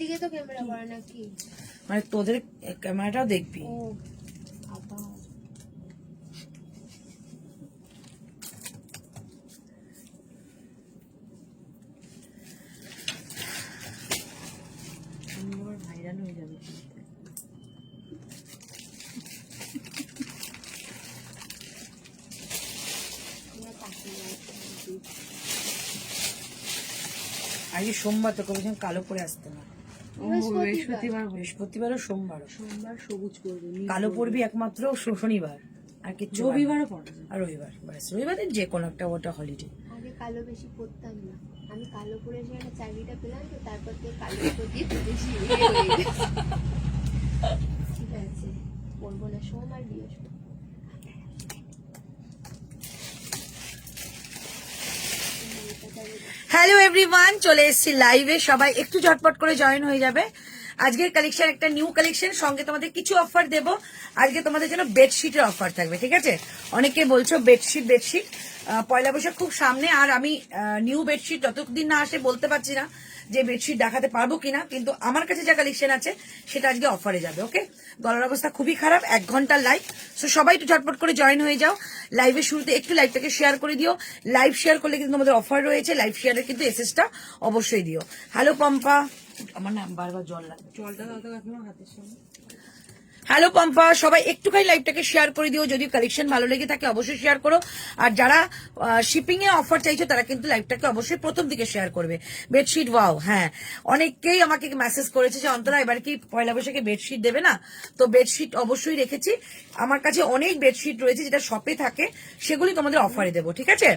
একদিকে তো ক্যামেরা করা নাকি? মানে তোদের ক্যামেরাটাও দেখবি। ও আবার ভাইরাল হয়ে যাবে। আজকে সোমবার তো কবি কালো পরে আসতে না। বৃহস্পতিবারও সোমবার সবুজ করবে, কালো পরবি একমাত্র শনিবার, আর কিছু রবিবারও পড়বে, আর রবিবার ব্যাস। রবিবারের যে কোনো একটা ওটা হলিডে। আগে কালো বেশি পরতাম না, আমি কালো পরে সেখানে চাকরিটা পেলাম তো তারপর থেকে কালো প্রতি বেশি ঠিক আছে, পরবো না সোম আর বৃহস্পতি। হ্যালো এভরিওয়ান, চলে এসেছি লাইভে। সবাই একটু ঝটপট করে জয়েন হয়ে যাবে। আজকের কালেকশন একটা নিউ কালেকশন, সঙ্গে তোমাদের কিছু অফার দেব। আজকে তোমাদের জন্য বেডশিটের অফার থাকবে, ঠিক আছে? অনেকে বলছো বেডশিট পয়লা বৈশাখ খুব সামনে, আর আমি নিউ বেডশিট যতদিন না আসে বলতে পারছি না যে বেডশিট দেখাতে পারবো কিনা, কিন্তু আমার কাছে যা কালেকশন আছে সেটা আজকে অফারে যাবে। ওকে, গলার অবস্থা খুবই খারাপ, 1 ঘন্টার লাইভ। সো সবাই একটু ঝটপট করে জয়েন হয়ে যাও। লাইভের শুরুতে একটু লাইভটাকে শেয়ার করে দিও। লাইভ শেয়ার করলে কিন্তু তোমাদের অফার রয়েছে, লাইভ শেয়ারের কিন্তু এসএসটা অবশ্যই দিও। হ্যালো পম্পা, আমার নাম বারবার জল লাগে, জলটা দাও তো আমার হাতের সামনে। হ্যালো পম্পা, সবাই একটুখানি লাইভটাকে শেয়ার করে দিও। যদি কালেকশন ভালো লেগে থাকে অবশ্যই শেয়ার করো, আর যারা শিপিং এ অফার চাইছো তারা কিন্তু লাইভটাকে অবশ্যই প্রথম দিকে শেয়ার করবে। বেডশিট ওয়াও, হ্যাঁ অনেকেই আমাকে মেসেজ করেছে যে অন্তরা এবার কি পয়লা বৈশাখে বেডশিট দেবে না? তো বেডশিট অবশ্যই রেখেছি, আমার কাছে অনেক বেডশিট রয়েছে যেটা শপে থাকে, সেগুলি তোমাদের অফারে দেবো, ঠিক আছে?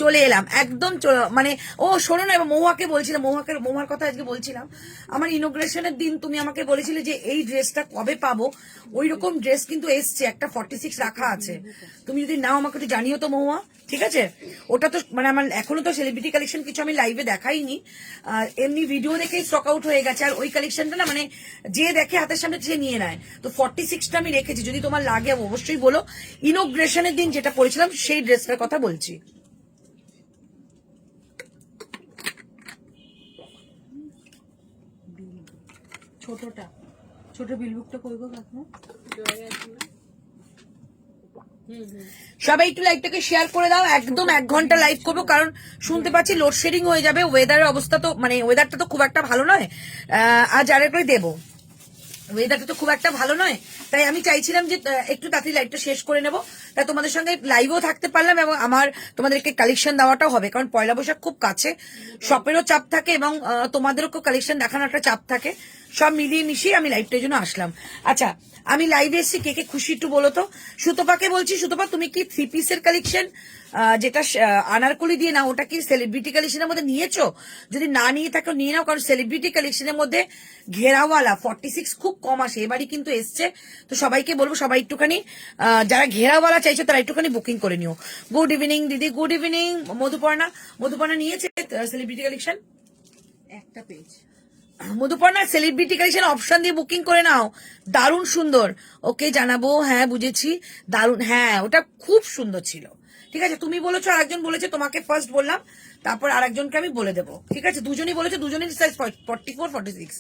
চলে এলাম একদম, মানে ও শোনো না, এবার মহুয়াকে বলছিলাম, মহুয়ার কথা আজকে বলছিলাম। আমার ইনোগ্রেশনের দিন তুমি আমাকে বলেছিলে যে এই ড্রেসটা কবে পাবো, ওই রকম ড্রেস কিন্তু এসছে, একটা 46 রাখা আছে। তুমি যদি নাও আমাকে একটু জানিও তো মহুয়া, ঠিক আছে? ওটা তো মানে আমার এখনো তো সেলিব্রিটি কালেকশন কিছু আমি লাইভে দেখাইনি, এমনি ভিডিও দেখেই স্টক আউট হয়ে গেছে। আর ওই কালেকশনটা না মানে যে দেখে হাতের সামনে সে নিয়ে নেয়, তো 46টা আমি রেখেছি, যদি তোমার লাগে অবশ্যই বলো। ইনোগ্রেশনের দিন যেটা পরেছিলাম সেই ড্রেসটার কথা বলছি। ছোটটা ছোট বিলবুকটা কই গো কাকু? সবাই একটু লাইভটাকে শেয়ার করে দাও। একদম 1 ঘন্টা লাইভ করবো, কারণ শুনতে পাচ্ছি লোডশেডিং হয়ে যাবে। ওয়েদারের অবস্থা তো মানে ওয়েদারটা তো খুব একটা ভালো নয়, আজ আরেক করে দেবো। ওয়েদারটা তো খুব একটা ভালো নয়, তাই আমি চাইছিলাম যে একটু তাড়াতাড়ি লাইভটা শেষ করে নেবো, তাই তোমাদের সঙ্গে লাইভও থাকতে পারলাম এবং আমার তোমাদেরকে কালেকশন দেওয়াটাও হবে, কারণ পয়লা বৈশাখ খুব কাছে, শপেরও চাপ থাকে এবং তোমাদেরও কালেকশন দেখানোর একটা চাপ থাকে। সব মিলিয়ে মিশিয়ে আমি লাইভটার জন্য আসলাম। আচ্ছা, আমি লাইভে এসেছি, কে কে খুশি একটু বলো তো। সুতপাকে বলছি, সুতপা তুমি কি 3 পিসের কালেকশন যেটা আনারকলি দিয়ে না, ওটা কি সেলিব্রিটি কালেকশনের মধ্যে নিয়েছো? যদি না নিয়ে থাকো নিয়ে নাও, কারণ সেলিব্রিটি কালেকশনের মধ্যে ঘেরাওয়ালা 46 খুব কম আসে, এবারই কিন্তু এসছে। তো সবাইকে বলবো সবাই একটুখানি যারা ঘেরাওয়ালা চাইছো তারা একটুখানি বুকিং করে নিও। গুড ইভিনিং দিদি, গুড ইভিনিং। মধুপর্ণা নিয়েছে সেলিব্রিটি কালেকশন, একটা page. Madhuparna celebrity collection option দিয়ে বুকিং করে নাও, দারুণ সুন্দর। ওকে জানাবো, হ্যাঁ বুঝেছি, দারুণ, হ্যাঁ ওটা খুব সুন্দর ছিল। ঠিক আছে, তুমি বলেছো, আরেকজন বলেছে, তোমাকে ফার্স্ট বললাম, তারপর আরেকজনকে আমি বলে দেবো, ঠিক আছে? দুজনই বলেছে, দুজনের সাইজ 44 46।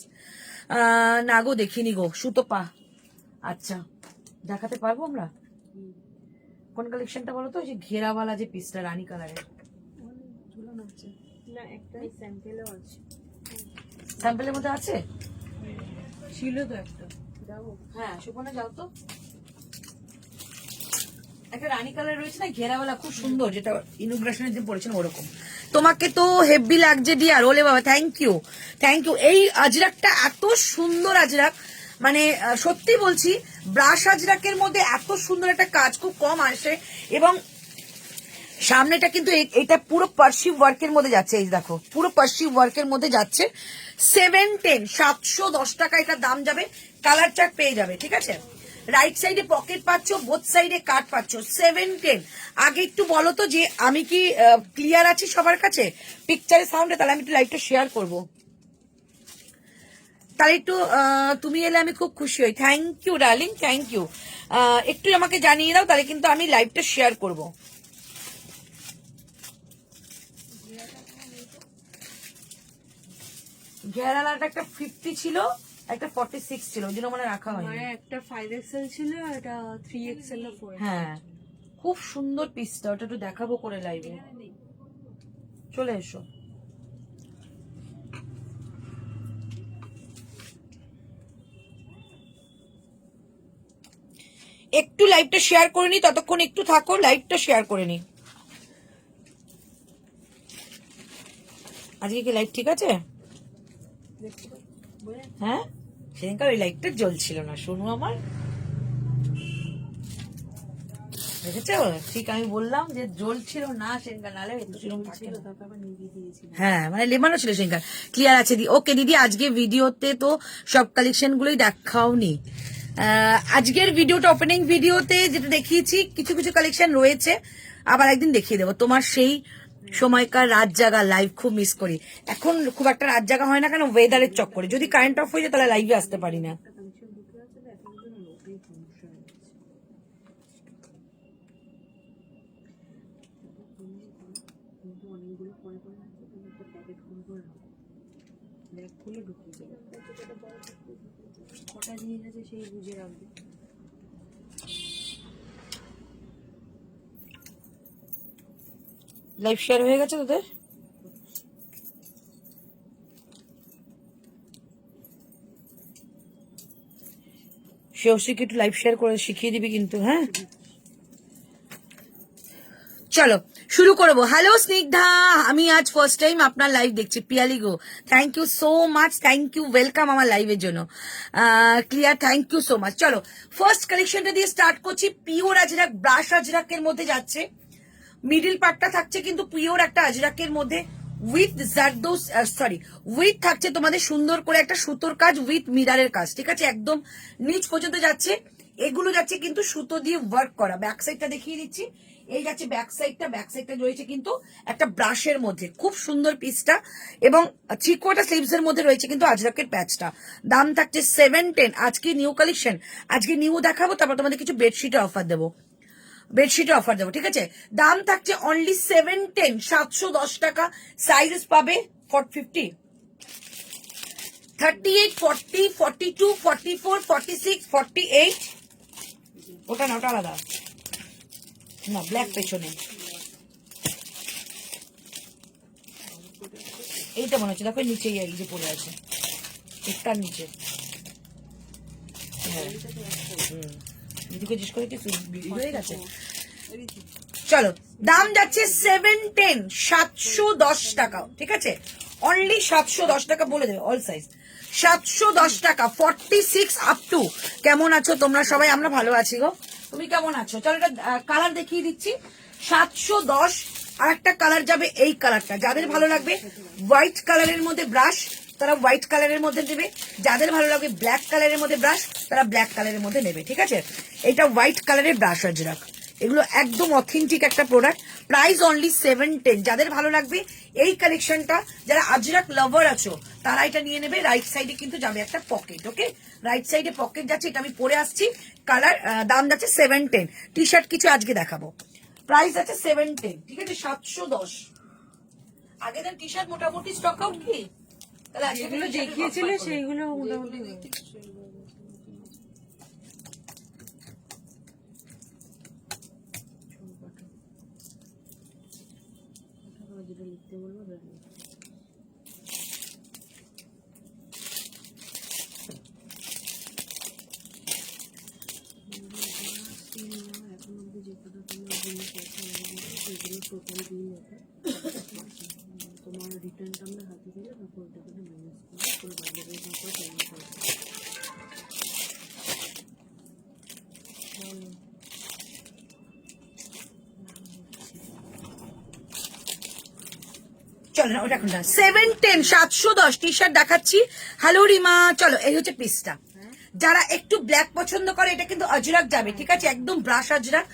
না গো দেখিনি গো সুতপা। আচ্ছা, দেখাতে পারবো আমরা? কোন কালেকশনটা বলো তো? যে ঘেরাওয়ালা যে পিসটা রানী কালারের, না একটা স্যাম্পেলও আছে, স্যাম্পলের মধ্যে আছে, ছিল তো একটা। যাবো, হ্যাঁ সুপর্ণা যাও তো। একটা রানী কালার রয়েছে না ঘেরাওয়ালা, খুব সুন্দর, যেটা ইনোগ্রেশনের দিন পড়েছেন ওরকম। তোমাকে তো হেভি লাগছে ডিয়ার, ওলে বাবা, থ্যাংক ইউ থ্যাংক ইউ। এই আজরাকটা এত সুন্দর আজরাক, মানে সত্যি বলছি, ব্রাশ আজরাকের মধ্যে এত সুন্দর একটা কাজ খুব কম আসে, এবং সামনেটা কিন্তু এটা পুরো পার্সিভ ওয়ার্কের মধ্যে যাচ্ছে। এই দেখো, পুরো পার্সিভ ওয়ার্কের মধ্যে যাচ্ছে। 710 710 টাকা এটা দাম যাবে, কালার চার্ট পেয়ে যাবে, ঠিক আছে? রাইট সাইডে পকেট পাচ্ছ, বোথ সাইডে কাট পাচ্ছ। 710। আগে একটু বলো তো যে আমি কি ক্লিয়ার আছি সবার কাছে পিকচারের সাউন্ডে? তাহলে আমি একটু লাইভটা শেয়ার করবো, তাহলে একটু তুমি এলে আমি খুব খুশি হই। Thank you darling, thank you. একটু আমাকে জানিয়ে দাও, তাহলে কিন্তু আমি লাইভটা শেয়ার করবো। ঘেরালাটা একটা 50 ছিল, একটা 46 ছিল, ওই জন্য মানে রাখা হয়নি। মানে একটা 5XL ছিল, এটা 3XL ও 4XL। হ্যাঁ খুব সুন্দর পিসটা, ওটা একটু দেখাবো করে লাইভে। চলে এসো। একটু লাইভটা শেয়ার করে নি, ততক্ষণ একটু থাকো, লাইভটা শেয়ার করে নি। আজকে কি লাইভ ঠিক আছে? হ্যাঁ সেদিনকার ওই লাইটটা জ্বলছিল না, শোনো আমার, দেখেছো? ঠিক আমি বললাম যে জ্বলছিল না সেদিনকার, নাহলে সেরকম থাকে না। হ্যাঁ মানে লেমানো ছিল সেদিনকার। ক্লিয়ার আছে দি? ওকে দিদি, আজকে ভিডিওতে তো সব কালেকশন গুলোই দেখাওনি। আজকের ভিডিওটা ওপেনিং ভিডিওতে যেটা দেখিয়েছি কিছু কিছু কালেকশন রয়েছে, আবার একদিন দেখিয়ে দেবো। তোমার সেই সময়কার রাত জাগা লাইভ খুব মিস করি। এখন খুব একটা রাত জাগা হয় না, কেন ওয়েদারের চক্করে। যদি কারেন্ট অফ হয়ে যায় তাহলে লাইভে আসতে পারি না। কটা জিনিস আছে সেই বুঝে রাখবে। লাইভ শেয়ার হয়ে গেছে তোদের? শিওসিকে একটু লাইভ শেয়ার করে শিখিয়ে দিবি কিন্তু, হ্যাঁ? চলো শুরু করবো। হ্যালো স্নিগ্ধা, আমি আজ ফার্স্ট টাইম আপনার লাইভ দেখছি। পিয়ালি গো, thank you so much, thank you, welcome আমার লাইভের জন্য। Clear, thank you so much. চলো ফার্স্ট কালেকশনটা দিয়ে স্টার্ট করছি। পিওর আজরাক, ব্রাশ আজরাকের মধ্যে যাচ্ছে। মিডিল পার্টটা থাকছে কিন্তু পিওর একটা আজরাকের মধ্যে উইথ জারদোস, সরি উইথ থাকছে তোমাদের সুন্দর করে একটা সুতোর কাজ উইথ মিরারের কাজ, ঠিক আছে? একদম নিচ পর্যন্ত যাচ্ছে। এগুলো যাচ্ছে কিন্তু সুতো দিয়ে ওয়ার্ক করা। ব্যাক সাইডটা দেখিয়ে দিচ্ছি, এই যাচ্ছে ব্যাক সাইডটা। ব্যাক সাইডটা রয়েছে কিন্তু একটা ব্রাশের মধ্যে, খুব সুন্দর পিসটা। এবং 3/4 স্লিভস এর মধ্যে রয়েছে কিন্তু আজরাকের প্যাচটা। দাম থাকছে 710। আজকে নিউ কালেকশন, আজকে নিউ দেখাবো, তারপর তোমাদের কিছু বেডশিটে অফার দেবো, বেডশিটে অফার দেবো, ঠিক আছে? দাম থাকছে অনলি 710, 710 টাকা। সাইজ পাবে 50, 38, 40, 42, 44, 46, 48। ওটা না, ওটা আলাদা না, ব্ল্যাক পেছনে। এইটা মনে হচ্ছে, দেখো নিচেই এই যে পড়ে আছে, একটার নিচে। হ্যাঁ দিদিকে জিজ্ঞেস করে কি হয়ে গেছে। চলো দাম যাচ্ছে 710, 710 টাকা, ঠিক আছে? অনলি 710 টাকা, বলে দেবে অল সাইজ 710 টাকা, 46 আপ টু। কেমন আছো তোমরা সবাই? আমরা ভালো আছি গো, তুমি কেমন আছো? চলো এটা কালার দেখিয়ে দিচ্ছি। 710। আর একটা কালার যাবে এই কালারটা, যাদের ভালো লাগবে হোয়াইট কালারের মধ্যে ব্রাশ তারা হোয়াইট কালারের মধ্যে নেবে, যাদের ভালো লাগবে ব্ল্যাক কালারের মধ্যে ব্রাশ তারা ব্ল্যাক কালারের মধ্যে নেবে, ঠিক আছে? এটা হোয়াইট কালারের ব্রাশ আজরাক, এগুলো একদম অথেন্টিক একটা প্রোডাক্ট। Price only 710। যাদের ভালো লাগবে এই কালেকশনটা, যারা আজরাক লাভার আছো তারা এটা নিয়ে নেবে। রাইট সাইডে কিন্তু যাবে একটা পকেট, ওকে? রাইট সাইডে পকেট যাচ্ছে, এটা আমি পরে আসছি। কালার, দাম যাচ্ছে 710। টি শার্ট কিছু আজকে দেখাবো, প্রাইস আছে 710, ঠিক আছে? 710। আগের দিন টি শার্ট মোটামুটি স্টক আউট কি, তাহলে যেগুলো দেখিয়েছিল সেইগুলো মোটামুটি লিখতে বলবো। এখন অব্দি যে কথা তোমার জিনিস আছে সেগুলো টোটাল বিল আছে। তোমার রিটার্নটা আমরা হাতে দিলে তারপর ওটা করে মাইনাস করে বাজারে তারপর পেমেন্ট করবো। চলো না ওটা এখন না, 710, 710 টি শার্ট দেখাচ্ছি। হ্যালো রিমা, চলো এই হচ্ছে পিসটা। যারা একটু ব্ল্যাক পছন্দ করে এটা কিন্তু আজরাক যাবে, ঠিক আছে? একদম ব্রাশ আজরাক।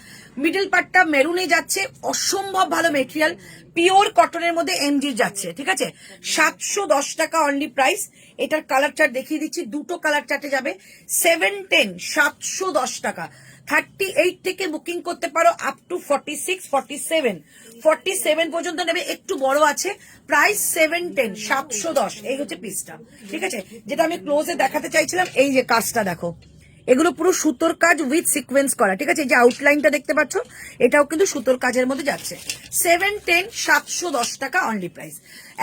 মিডল পার্টটা মেরুনে যাচ্ছে, অসম্ভব ভালো মেটেরিয়াল, পিওর কটনের মধ্যে এমজি যাচ্ছে, ঠিক আছে? 710 টাকা অনলি প্রাইস। এটার কালার চার্ট দেখিয়ে দিচ্ছি, দুটো কালার চার্টে যাবে। 710, 710 টাকা। 38 থেকে বুকিং করতে পারো আপ টু 46, 47, 47 পর্যন্ত নেবে, একটু বড় আছে। প্রাইস 710, 710। এই হচ্ছে পিসটা, ঠিক আছে। যেটা আমি ক্লোজে দেখাতে চাইছিলাম, এই যে কাজটা দেখো, এগুলো পুরো সুতোর কাজ উইথ সিকোয়েন্স করা, ঠিক আছে। এই যে আউটলাইনটা দেখতে পাচ্ছ, এটাও কিন্তু সুতোর কাজের মধ্যে যাচ্ছে। 710, 710 টাকা অনলি প্রাইস।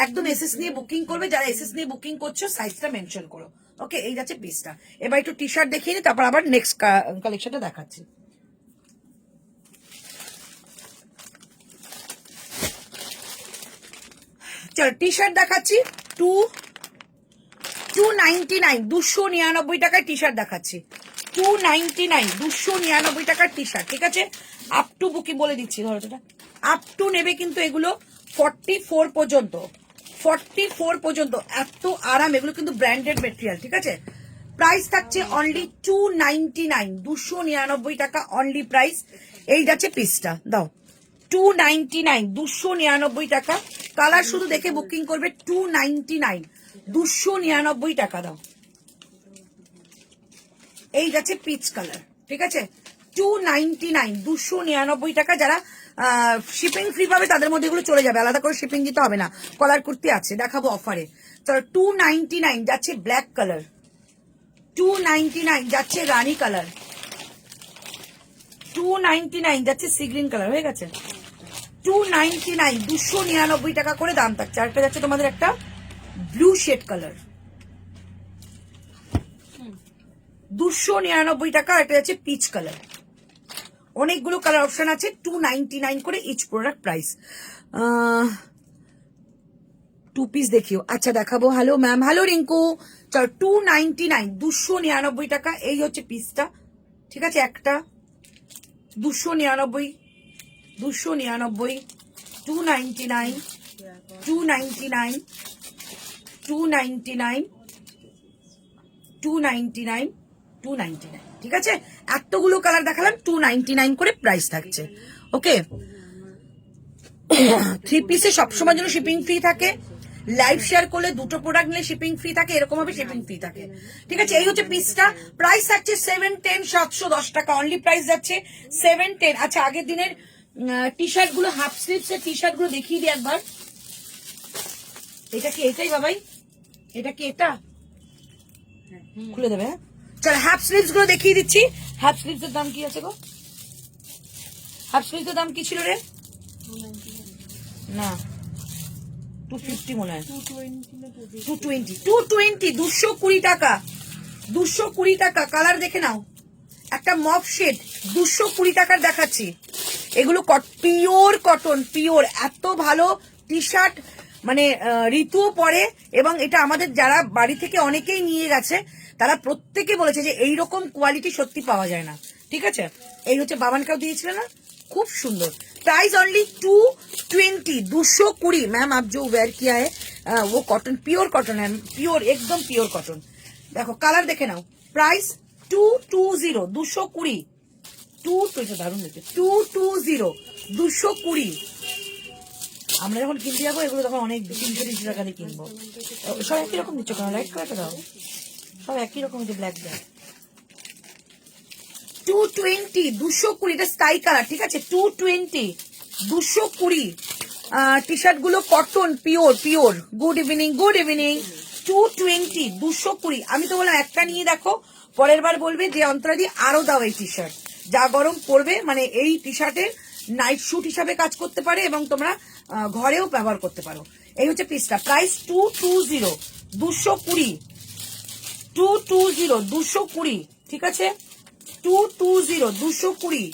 একদম এসএস নিয়ে বুকিং করবে, যারা এসএস নিয়ে বুকিং করছো সাইজটা মেনশন করো। ওকে, এই যাচ্ছে পিসটা। এবার একটু টি শার্ট দেখিয়ে নি, তারপর আবার নেক্সট কালেকশনটা দেখাচ্ছি। চলো টি শার্ট দেখাচ্ছি। 299, 299 টাকায় টি শার্ট দেখাচ্ছি। 299, 299 টাকার টি শার্ট, ঠিক আছে। আপ টু বুকিং বলে দিচ্ছি, ধরো এটা আপ টু নেবে কিন্তু এগুলো 44 পর্যন্ত, 44 পর্যন্ত। এত আরাম, এগুলো কিন্তু ব্র্যান্ডেড মেটেরিয়াল, ঠিক আছে। প্রাইস থাকছে অনলি 299, 299 টাকা অনলি প্রাইস। এই যাচ্ছে পিসটা, দাও 299, 299 টাকা। কালার শুধু দেখে বুকিং করবে। 299, 299 টাকা দাও। এই যাচ্ছে পিচ কালার, ঠিক আছে। 299, 299 টাকা। যারা শিপিং ফ্রি পাবে তাদের মধ্যে এগুলো চলে যাবে, আলাদা করে শিপিং দিতে হবে না। কলার কুর্তি আছে, দেখাবো অফারে। তো 299 যাচ্ছে ব্ল্যাক কালার, 299 যাচ্ছে রানী কালার, 299 যাচ্ছে সি গ্রিন কালার, হয়ে গেছে। 299, 299 টাকা করে দাম থাকছে। আরেকটা যাচ্ছে তোমাদের একটা ব্লু শেড কালার, 299 টাকা। এটা যাচ্ছে পিচ কালার। অনেকগুলো কালার অপশন আছে। 299 করে ইচ প্রোডাক্ট প্রাইস। 2 পিস দেখিও। আচ্ছা দেখাবো। Hello ma'am, hello Rinku. চল 299, 299 টাকা। এই হচ্ছে পিসটা, ঠিক আছে। একটা 299, 299, 299, 299, 299, 299, 299, ঠিক আছে। এতগুলো কালার দেখালাম, 299 করে প্রাইস থাকছে। ওকে, 3 পিসে সবসময় জন্য শিপিং ফ্রি থাকে। লাইভ শেয়ার করলে দুটো প্রোডাক্ট নিলে শিপিং ফ্রি থাকে, এরকম ভাবে শিপিং ফ্রি থাকে, ঠিক আছে। এই হচ্ছে পিসটা। প্রাইস থাকছে 710, 710 টাকা অনলি প্রাইস যাচ্ছে 710। আচ্ছা, আগের দিনের টি শার্ট গুলো, হাফ স্লিভস এর টি শার্ট গুলো দেখিয়ে দিই একবার। এটা কি এটাই বাবাই? এটা কি এটা? খুলে দেবে, হ্যাঁ। চল হাফ স্লিভস গুলো দেখিয়ে দিচ্ছি। হাফ স্লিভস এর দাম কি আছে গো? হাফ স্লিভস এর দাম কি ছিল রে? না 250 মনে হয়, 220, 220 টাকা, 220 টাকা। কালার দেখে নাও, একটা মফ শেড, 220 টাকার দেখাচ্ছি। এগুলো পিওর কটন, পিওর। এত ভালো টি শার্ট, মানে ঋতুও পরে। এবং এটা আমাদের যারা বাড়ি থেকে অনেকেই নিয়ে গেছে, তারা প্রত্যেকে বলেছে যে এইরকম কোয়ালিটি সত্যি পাওয়া যায় না, ঠিক আছে। এই হচ্ছে বাবানকাও দিয়েছিল না, খুব সুন্দর। Price only 220, 220। मैम आप जो वेयर किया है वो कॉटन, प्योर कॉटन है, प्योर एकदम प्योर कॉटन। देखो कलर देखे नाओ। प्राइस 220, 220, 220 দারুণ দেখতে, 220, 220। আমরা যখন কিনতে যাবো এগুলো তখন অনেক 300 টাকা দিয়ে কিনবো। সব একই রকম দিচ্ছ কেন? লাইট কালারটা দাও, সব একই রকম, যে ব্ল্যাক ব্ল্যাক। 220, 220, এটা স্কাই কালার, ঠিক আছে। 220, 220। টি শার্ট গুলো cotton, pure pure. Good evening, good evening. 220, 220। আমি তো বললাম একটা নিয়ে দেখো, পরের বার বলবে যে অন্তরাদি আরো দাও এই টি শার্ট। যা গরম পড়বে, মানে এই টি শার্টের নাইট শুট হিসাবে কাজ করতে পারে এবং তোমরা ঘরেও ব্যবহার করতে পারো। এই হচ্ছে পিসটা। প্রাইস 220, 220, 220, 220, ঠিক আছে। 220, 220।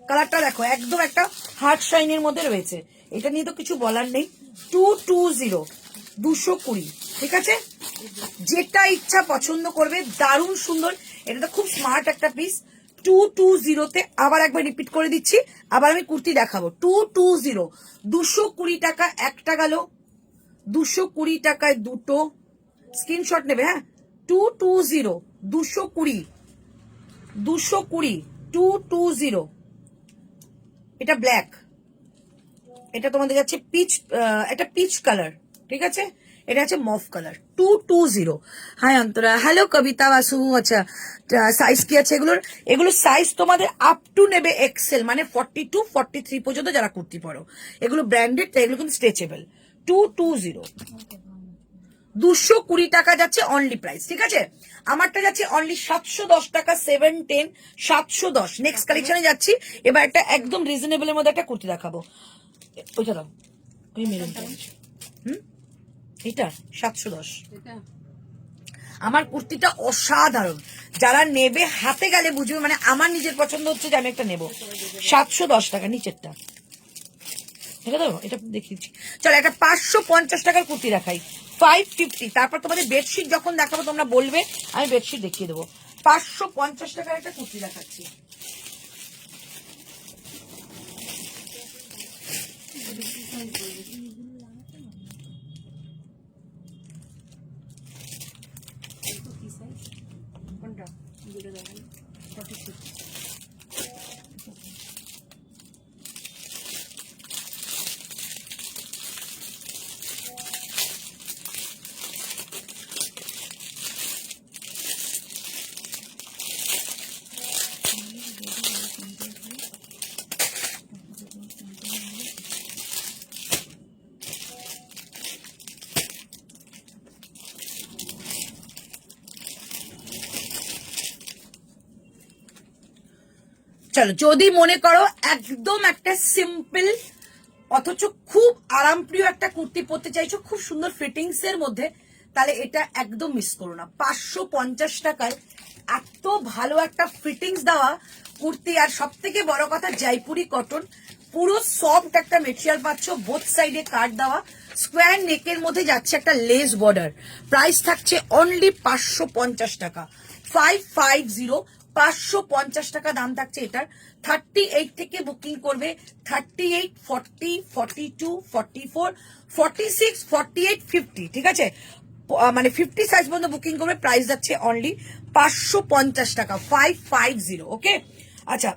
কালারটা দেখো, একদম একটা হার্ট শাইনের মধ্যে রয়েছে। এটা নিয়ে তো কিছু বলার নেই। 220, 220, ঠিক আছে। যেটা ইচ্ছা পছন্দ করবে, দারুণ সুন্দর। এটা তো খুব স্মার্ট একটা পিস। 220 আবার একবার রিপিট করে দিচ্ছি, আবার আমি কুর্তি দেখাবো। 220, 220 টাকা একটা গেল, 220 টাকায় দুটো। স্ক্রিনশট নেবে, হ্যাঁ। 220, 220, 220, 220। এটা ব্ল্যাক, এটা তোমাদের যাচ্ছে পিচ, এটা পিচ কালার, ঠিক আছে। এটা আছে মফ colour 220। Hi Antara, hello Kabita Basu. আচ্ছা সাইজ কি আছে এগুলোর সাইজ তোমাদের আপ টু নেবে এক্সেল, মানে 42 43 পর্যন্ত যারা কুর্তি পরো। এগুলো ব্র্যান্ডেড, এগুলো কিন্তু স্ট্রেচেবল। 220, 220 টাকা যাচ্ছে অনলি প্রাইস, ঠিক আছে। আমারটা যাচ্ছে অনলি 710 টাকা, 710 710। নেক্সট কালেকশনে যাচ্ছি। এবার একটা একদম রিজনেবল এর মধ্যে একটা কুর্তি দেখাবো। ওইটা দাও, ওই মেরুনটা। এটা 710। আমার কুর্তিটা অসাধারণ, যারা নেবে হাতে গেলে বুঝবে, মানে আমার নিজের পছন্দ হচ্ছে যে আমি একটা নেবো। 710 টাকা নিচেরটা, এটা দেবো, এটা দেখিয়েছি। চলো একটা 550 টাকার কুর্তি দেখাই, 550। তারপর তোমাদের বেডশিট যখন দেখাবো তোমরা বলবে, আমি বেডশিট দেখিয়ে দেবো। 550 টাকার একটা কুর্তি দেখাচ্ছি। চলো, যদি মনে করো একদম একটা সিম্পল অথচ খুব আরামপ্রিয় একটা কুর্তি পরতে চাইছো খুব সুন্দর ফিটিংস এর মধ্যে, তাহলে এটা একদম মিস করো না। 550 টাকায় এত ভালো একটা ফিটিংস দেওয়া কুর্তি, আর সব থেকে বড় কথা জয়পুরি কটন, পুরো সফট একটা মেটেরিয়াল পাচ্ছ, বোথ সাইডে কাট দেওয়া, স্কোয়ার নেকের মধ্যে যাচ্ছে একটা লেস বর্ডার। প্রাইস থাকছে অনলি 550 টাকা, 550, 550 টাকা দাম থাকছে এটার। 38 থেকে বুকিং করবে, 38, 40, 42, 44, 46, 48, 50, ঠিক আছে। মানে 50 সাইজ পর্যন্ত বুকিং করবে, প্রাইস যাচ্ছে অনলি 550 টাকা, 550। ওকে, আচ্ছা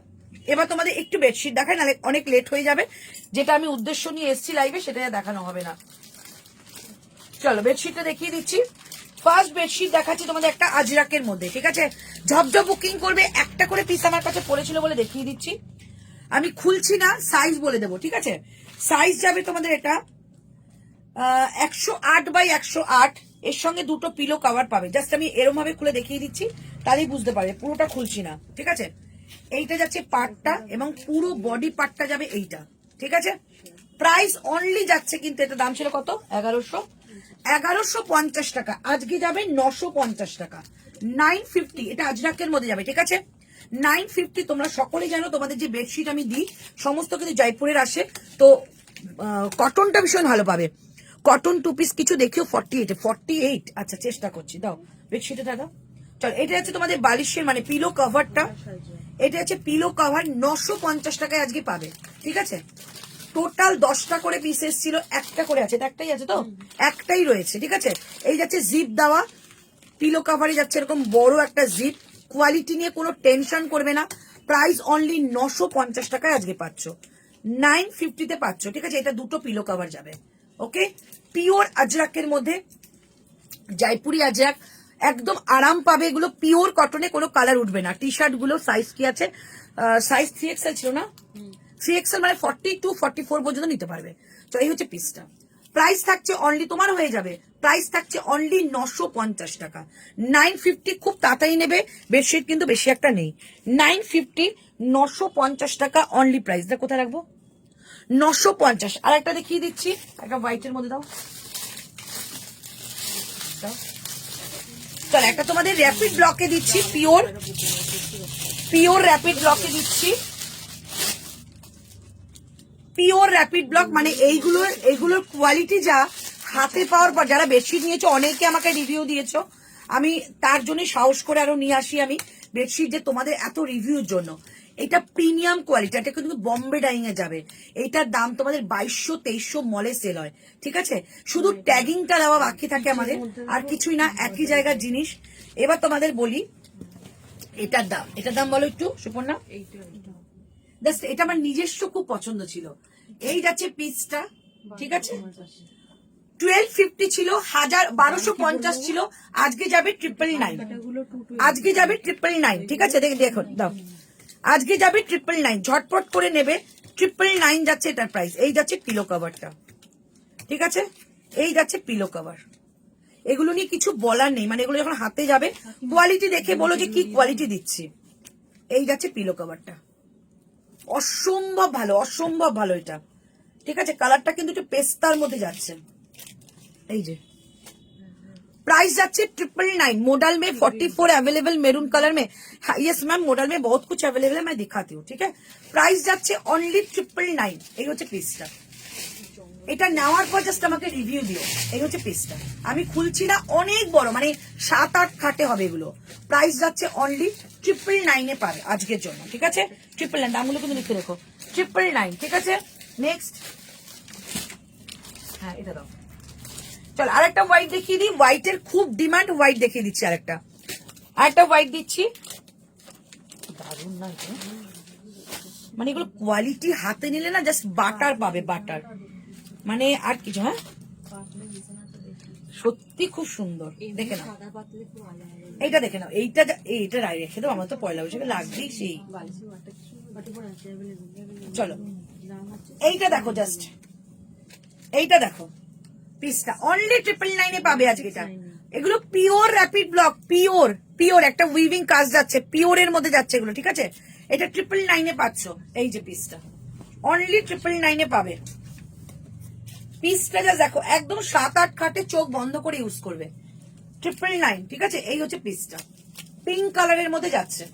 এবার তোমাদের একটু বেডশিট দেখাই, নাহলে অনেক লেট হয়ে যাবে। যেটা আমি উদ্দেশ্য নিয়ে এসেছি লাইভে সেটা দেখানো হবে না। চলো বেডশিটটা দেখিয়ে দিচ্ছি। ফার্স্ট বেডশিট দেখাচ্ছি তোমাদের একটা আজরাকের মধ্যে, ঠিক আছে। ঝপঝপ বুকিং করবে, একটা করে পিস আমার কাছে পড়েছিল বলে দেখিয়ে দিচ্ছি। আমি খুলছি না, সাইজ বলে দেবো, ঠিক আছে। সাইজ যাবে তোমাদের এটা 108 বাই 108। এর সঙ্গে দুটো পিলো কভার পাবে। জাস্ট আমি এরম ভাবে খুলে দেখিয়ে দিচ্ছি, তাহলেই বুঝতে পারবে, পুরোটা খুলছি না, ঠিক আছে। এইটা যাচ্ছে পার্টটা, এবং পুরো বডি পার্টটা যাবে এইটা, ঠিক আছে। প্রাইস অনলি যাচ্ছে, কিন্তু এটা দাম ছিল কত, 1150 টাকা, আজকে যাবে 950 টাকা, 950। এটা আজরাকের মধ্যে যাবে, ঠিক আছে। 950। তোমরা সকলে জানো তোমাদের যে বেডশিট আমি দিই সমস্ত কিন্তু জয়পুরের আসে, তো কটনটা ভীষণ ভালো পাবে। কটন টু পিস কিছু দেখিও 48। আচ্ছা চেষ্টা করছি, দাও বেডশিটে দাও। চল, এটা হচ্ছে তোমাদের বালিশের মানে পিলো কভারটা, এটা হচ্ছে পিলো কভার, 950 টাকায় আজকে পাবে, ঠিক আছে। টোটাল 10টা করে পিস এসেছিল, একটা করে আছে, একটাই আছে তো, একটাই রয়েছে, ঠিক আছে। এই যাচ্ছে জিপ দেওয়া পিলো কভারে, যাচ্ছে এরকম বড় একটা জিপ। কোয়ালিটি নিয়ে কোনো টেনশন করবে না। প্রাইস অনলি 950 টাকায় আজকে পাচ্ছ, 950-তে পাচ্ছ, ঠিক আছে। এটা দুটো পিলো কভার যাবে। ওকে, পিওর আজরাকের মধ্যে, জয়পুরি আজরাক, একদম আরাম পাবে। এগুলো পিওর কটনে, কোনো কালার উঠবে না। টি শার্ট গুলো সাইজ কি আছে, সাইজ 3XL ছিল না, 3XL মানে 42 44 পর্যন্ত নিতে পারবে। তো এই হচ্ছে পিসটা। প্রাইস থাকছে অনলি, তোমার হয়ে যাবে, প্রাইস থাকছে অনলি 950 টাকা, 950। খুব তাড়াতাড়ি নেবে, বেডশিট কিন্তু বেশি একটা নেই। 950, 950 টাকা অনলি প্রাইস। দা কোথায় রাখবো, 950। আর একটা দেখিয়ে দিচ্ছি, একটা হোয়াইটের মধ্যে দাও। চল, একটা তোমাদের র্যাপিড ব্লকে দিচ্ছি, পিওর র্যাপিড ব্লকে দিচ্ছি, পিওর র্যাপিড ব্লক। মানে এইগুলোর কোয়ালিটি যা, হাতে পাওয়ার পর যারা বেডশিট নিয়েছো, অনেকে আমাকে রিভিউ দিয়েছো, আমি তার জন্য সাহস করে আরো নিয়ে আসি আমি বেডশিট, যে তোমাদের এত রিভিউর জন্য। এটা প্রিমিয়াম কোয়ালিটি, এটা কিন্তু বম্বে ডাইং এ যাবে। এইটার দাম তোমাদের 2200-2300 মলে সেল হয়, ঠিক আছে। শুধু ট্যাগিংটা দেওয়া বাকি থাকে আমাদের, আর কিছুই না, একই জায়গার জিনিস। এবার তোমাদের বলি এটার দাম বলো একটু সুপর্ণা। জাস্ট এটা আমার নিজস্ব খুব পছন্দ ছিল। এই যাচ্ছে পিসটা, ঠিক আছে। 1250 ছিল, 1250 ছিল, আজকে যাবে 999, এগুলো 220 আজকে যাবে 999, ঠিক আছে? দেখুন দাও, আজকে যাবে 999, ঝটপট করে নেবে। 999 যাচ্ছে এটার প্রাইস। এই যাচ্ছে পিলো কভারটা, ঠিক আছে? এই যাচ্ছে পিলো কভার। এগুলো নিয়ে কিছু বলার নেই, মানে এগুলো যখন হাতে যাবে কোয়ালিটি দেখে বলো যে কি কোয়ালিটি দিচ্ছি। এই যাচ্ছে পিলো কভারটা, অসম্ভব ভালো, অসম্ভব ভালো এটা, ঠিক আছে? কালারটা কিন্তু একটু পেস্তার মধ্যে যাচ্ছে। এই যে प्राइस जाच्छे 999। मॉडल में 44 अवेलेबल मेरून कलर में। यस मैम, मॉडल में बहुत कुछ अवेलेबल है, मैं दिखाती हूँ, ठीक है? प्राइस जाच्छे ओनली 999। এই হচ্ছে পিসটা। এটা নেওয়ার পর জাস্ট আমাকে রিভিউ দিও। এই হচ্ছে পিসটা, আমি খুলছি না, অনেক বড়, মানে 7-8 খাটে হবে এগুলো। প্রাইস যাচ্ছে অনলি 999 এ পাবে আজকের জন্য, ঠিক আছে? 999 দামগুলো কিন্তু লিখে রেখো, 999, ঠিক আছে? নেক্সট, হ্যাঁ এটা দাও। চল আরেকটা হোয়াইট দেখিয়ে দিই, হোয়াইটের খুব ডিমান্ড, হোয়াইট দেখিয়ে দিচ্ছি। আরেকটা হোয়াইট দিচ্ছি, দারুণ না এটা? মানে এগুলো কোয়ালিটি হাতে নিলে না জাস্ট বাটার পাবে, বাটার, মানে আর কিছু। হ্যাঁ সত্যি খুব সুন্দর, দেখে নাও সাদা পাতলে খুব আলাদা এইটা, দেখে নাও এইটা, এইটা রায় রেখে দাও, আমার তো পয়লা বৈশাখে লাগবেই সেই। বালিশি ওয়াটার বাটি পড়া আছে अवेलेबल। চলো দাম আছে এইটা দেখো, জাস্ট এইটা দেখো, পিসটা অনলি 999 এ পাবে আজকে এটা। এগুলো pure rapid block, pure pure একটা উইভিং কাজ যাচ্ছে, পিওর এর মধ্যে যাচ্ছে এগুলো, ঠিক আছে? এটা 999 এ পাচ্ছ। এই যে পিসটা অনলি 999 এ পাবে। পিসটা যা দেখো, একদম 7-8 খাটে, চোখ বন্ধ করে ইউজ করবে। 999, ঠিক আছে? এই হচ্ছে পিসটা, পিঙ্ক কালারের মধ্যে যাচ্ছে,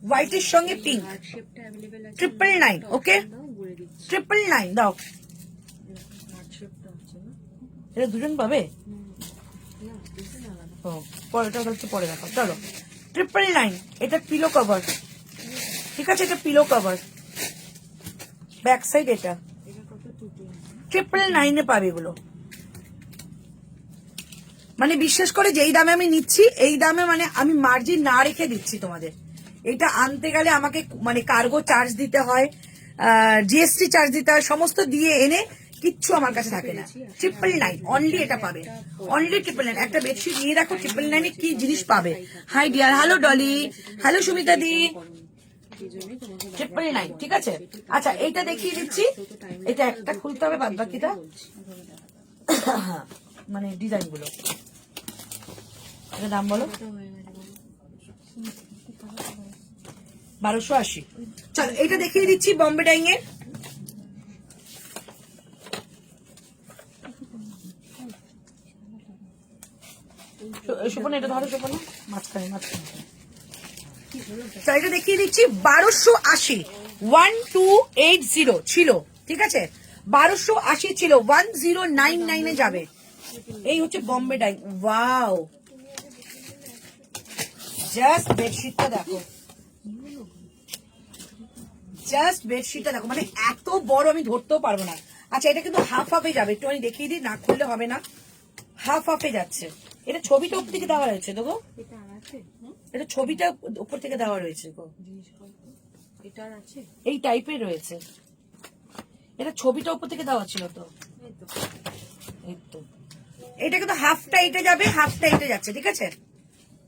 হোয়াইটের সঙ্গে পিঙ্ক। হার্ট শেপটা अवेलेबल আছে 999, ওকে? দাও বলে দিচ্ছি 999 দাও। হার্ট শেপটা আছে না এটা দুজন পাবে? না ডিজাইন আলাদা ও পরেটা হচ্ছে পরে দেখো। চলো 999, এটা পিলো কভার, ঠিক আছে? এটা পিলো কভার, ব্যাক সাইড এটা। এটা কত 220 999 এ পাবে এগুলো। মানে বিশ্বাস করে যেই দামে আমি নিচ্ছি, এই দামে মানে আমি মার্জিন না রেখে দিচ্ছি তোমাদের। এটা আনতে গেলে আমাকে মানে কার্গো চার্জ দিতে হয়, জিএসটি চার্জ দিতে হয়, সমস্ত দিয়ে এনে কিচ্ছু আমার কাছে থাকে না। 999 অনলি এটা পাবে, অনলি 999। একটা বেডশিট নিয়ে রাখো, 999 এ কি জিনিস পাবে। Hi dear, hello Dolly, hello Sumita দি, 999, ঠিক আছে? আচ্ছা এইটা দেখিয়ে দিচ্ছি, এটা একটা খুলতে হবে, বাদ বাকিটা মানে ডিজাইন গুলো। এটা দাম বলো, 1280। চলো এটা দেখিয়ে দিচ্ছি, বম্বে ডাইং এর। সুপন এটা ধরো, সুপন মাঝখানে মাঝখানে। তো এটা দেখিয়ে দিচ্ছি 1280, 1280 ছিল, ঠিক আছে? 1280 ছিল, 1099 এ যাবে। এই হচ্ছে বম্বে ডাইং। ওয়াও, জাস্ট বেডশিটটা দেখো, জাস্ট বেডশিটটা দেখো, মানে এত বড় আমি ধরতেও পারবো না। আচ্ছা এটা কিন্তু হাফ হাফে যাবে, একটু আমি দেখিয়ে দিই, না খুললে হবে না, হাফ হাফে যাচ্ছে। এটা ছবিটা উপর থেকে দেওয়া রয়েছে দেখো, এটা আর আছে এটা ছবিটা উপর থেকে দেওয়া রয়েছে গো, এটা আর আছে এই টাইপের রয়েছে। এটা ছবিটা উপর থেকে দেওয়া ছিল তো, এই তো এই তো। এটা কিন্তু হাফটা এটা যাবে, হাফটা এটা যাচ্ছে, ঠিক আছে?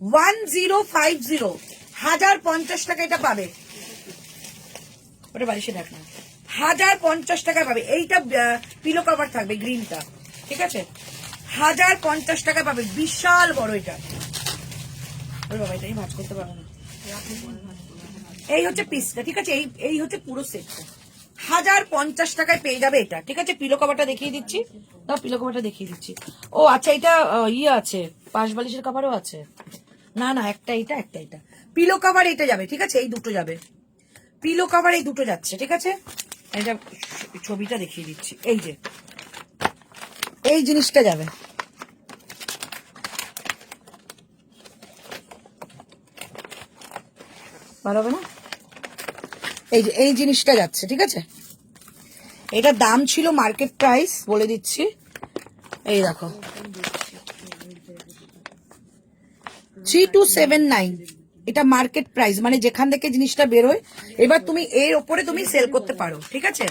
1050, 1050 টাকা এটা পাবে। ওটা বালিশে দেখ না, 1050 টাকা পাবে। এইটা পিলো কভার থাকবে, গ্রিনটা, ঠিক আছে? 1050 টাকা পাবে, বিশাল বড় এটা। ওরে বাবা, এটা আমি ভাঁজ করতে পারবো না। এই হচ্ছে পিসটা, ঠিক আছে? এই হচ্ছে পুরো সেটটা, 1050 টাকায় পেয়ে যাবে এটা, ঠিক আছে? পিলো কভারটা দেখিয়ে দিচ্ছি, দাও পিলো কভারটা দেখিয়ে দিচ্ছি। ও আচ্ছা, এটা ইয়ে আছে, পাশ বালিশের কভারও আছে। না না, একটা এটা, একটা এটা। পিলো কভার এটা যাবে, ঠিক আছে? এই দুটো যাবে, পিলো কভার এই দুটো যাচ্ছে, ঠিক আছে? এটা ছবিটা দেখিয়ে দিচ্ছি, এই যে এই জিনিসটা যাবে, ভালো হবে না? এই যে এই জিনিসটা যাচ্ছে, ঠিক আছে? এটা দাম ছিল মার্কেট প্রাইস, বলে দিচ্ছি, এই দেখো 3279, এটা মার্কেট প্রাইস, মানে যেখান থেকে জিনিসটা বেরোয়। এবার তুমি এর ওপরে তুমি সেল করতে পারো, ঠিক আছে?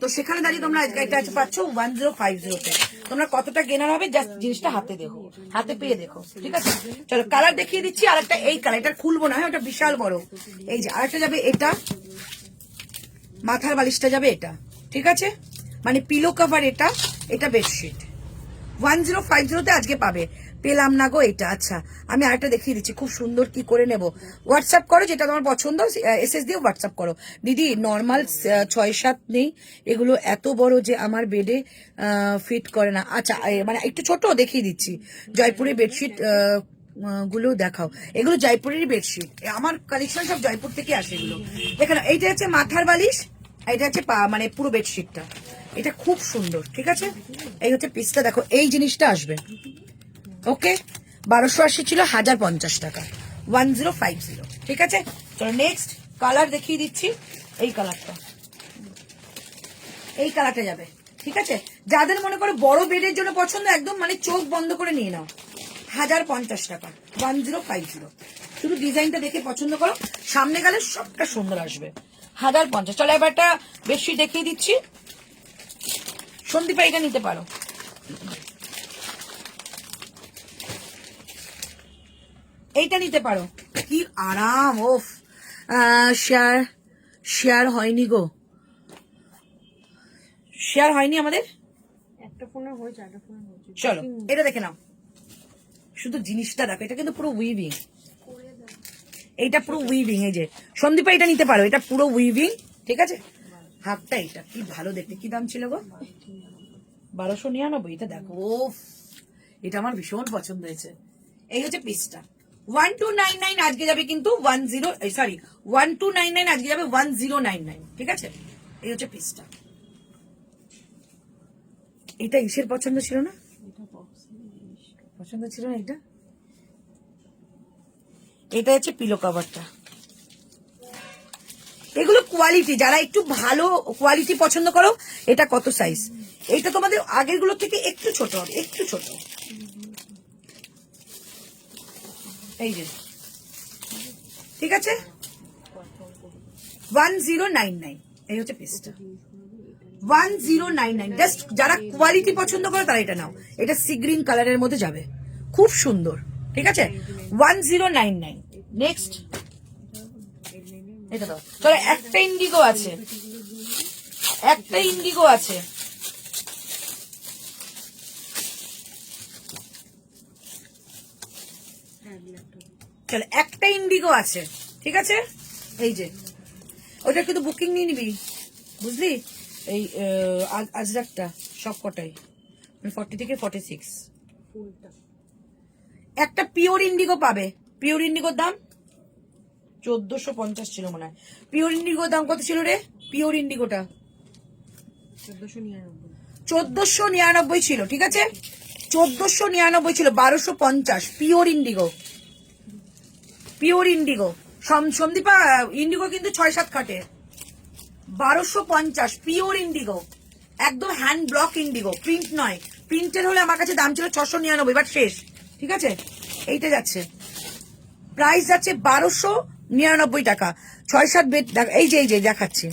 তো সেখানে দাঁড়িয়ে তোমরা আজকে এটা পাচ্ছ 1050 তে। তোমরা কতটা গেনার হবে জাস্ট জিনিসটা হাতে দেখো, হাতে পেয়ে দেখো, ঠিক আছে? চলো কালার দেখিয়ে দিচ্ছি। আর একটা এই কালার, এটা খুলবো না, ওটা বিশাল বড়। এই যে আরেকটা যাবে এটা, মাথার বালিশটা যাবে এটা, ঠিক আছে? মানে পিলো কভার এটা, এটা বেডশিট 1050 তে আজকে পাবে। পেলাম না গো এটা। আচ্ছা আমি আরেকটা দেখিয়ে দিচ্ছি, খুব সুন্দর কি করে নেব। হোয়াটসঅ্যাপ করো যেটা তোমার পছন্দ, এসএস দিয়ে হোয়াটসঅ্যাপ করো। দিদি নর্মাল 6-7 নেই, এগুলো এত বড় যে আমার বেডে ফিট করে না। আচ্ছা মানে একটু ছোট দেখিয়ে দিচ্ছি। জয়পুরের বেডশিট গুলো দেখাও, এগুলো জয়পুরেরই বেডশিট, আমার কালেকশন সব জয়পুর থেকে আসে এগুলো। দেখেন এইটা হচ্ছে মাথার বালিশ, এটা হচ্ছে মানে পুরো বেডশিটটা, এটা খুব সুন্দর, ঠিক আছে? এই হচ্ছে পিসটা, দেখো এই জিনিসটা আসবে। ওকে 1280 ছিল, 1050 টাকা 1050, ঠিক আছে? চলো নেক্সট কালার দেখিয়ে দিচ্ছি। এই কালারটা, এই কালারটা যাবে, ঠিক আছে? যাদের মনে করো বড় বেডের জন্য পছন্দ, একদম মানে চোখ বন্ধ করে নিয়ে নাও, 1050 টাকা 1050। শুধু ডিজাইনটা দেখে পছন্দ করো, সামনে গেলে সবটা সুন্দর আসবে। 1050। চলো এবার একটা বেডশিট দেখিয়ে দিচ্ছি। সন্দীপা এটা নিতে পারো। এইটা নিতে পারো, কি আরাম। ওফ শেয়ার শেয়ার হয়নি গো, শেয়ার হয়নি আমাদের। একটা ফোনে হয়েছে, একটা ফোনে হয়েছে। চলো এটা দেখে নাও, শুধু জিনিসটা দেখো, এটা কিন্তু পুরো উইভিং, এইটা পুরো উইভিং। এই যে সন্দীপা এটা নিতে পারো, এটা পুরো উইভিং, ঠিক আছে? হাতটা এটা কি ভালো দেখতে। কি দাম ছিল গো? 1299। এটা দেখো, ওফ এটা আমার ভীষণ পছন্দ হয়েছে। এই হচ্ছে পিসটা 1299 আজকে যাবে কিন্তু 1299 আজকে যাবে 1099, ঠিক আছে? এই হচ্ছে পিসটা। এটা ইসের পছন্দ ছিল না, পছন্দ ছিল না এটা। এটা হচ্ছে পিলো কভারটা, এগুলো কোয়ালিটি, যারা একটু ভালো কোয়ালিটি পছন্দ করো। এটা কত সাইজ? এটা তোমাদের আগের গুলো থেকে একটু ছোট হবে, একটু ছোট। এই যে, ঠিক আছে? 1099, এই হচ্ছে পিসটা 1099। জাস্ট যারা কোয়ালিটি পছন্দ করো তারা এটা নাও। এটা সি গ্রিন কালারের মধ্যে যাবে, খুব সুন্দর, ঠিক আছে? 1099। নেক্সট এটা দাও। চলো একটা ইন্ডিগো আছে, একটা ইন্ডিগো আছে। চলো একটা ইন্ডিগো আছে, ঠিক আছে? এই যে ওটা কিন্তু বুকিং নিয়ে নিবি, বুঝলি? এই আজরাকটা সব কটাই 40 থেকে 46। একটা পিওর ইন্ডিগো পাবে। পিওর ইন্ডিগোর দাম 1450 ছিল মনে হয়। পিওর ইন্ডিগোর দাম কত ছিল রে? পিওর ইন্ডিগোটা 1499 ছিল, ঠিক আছে? 1499 ছিল, 1250 pure Indigo. Pure Indigo Sandipa, Indigo কিন্তু 6-7 কাটে। 1250 পিওর ইন্ডিগো, একদম হ্যান্ড ব্লক ইন্ডিগো, প্রিন্ট নয়। প্রিন্টের হলে আমার কাছে দাম ছিল 699, বাট শেষ, ঠিক আছে? এইটা যাচ্ছে, প্রাইস যাচ্ছে 1299 টাকা। 6-7 বেড। এই যে দেখাচ্ছি,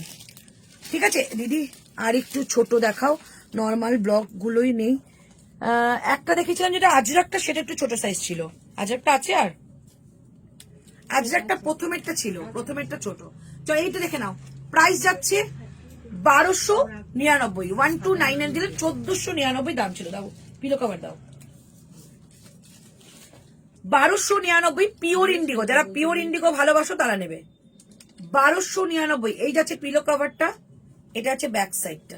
ঠিক আছে দিদি? আর একটু ছোট দেখাও, নর্মাল ব্লক গুলোই নেই। একটা দেখেছিলাম যেটা আজরাকটা, সেটা একটু ছোট সাইজ ছিল। আজরাকটা আছে? আর আজরাকটা প্রথমেরটা ছিল, প্রথমেরটা ছোট। তো এইটা দেখে নাও, প্রাইস যাচ্ছে 1299। 1299 দিলে 1499 দাম ছিল। দাও পিলো কভার দাও। 1299 পিওর ইন্ডিগো, যারা পিওর ইন্ডিগো ভালোবাসো তারা নেবে। 1299 এই যাচ্ছে পিলো কভারটা, এটা হচ্ছে ব্যাক সাইডটা।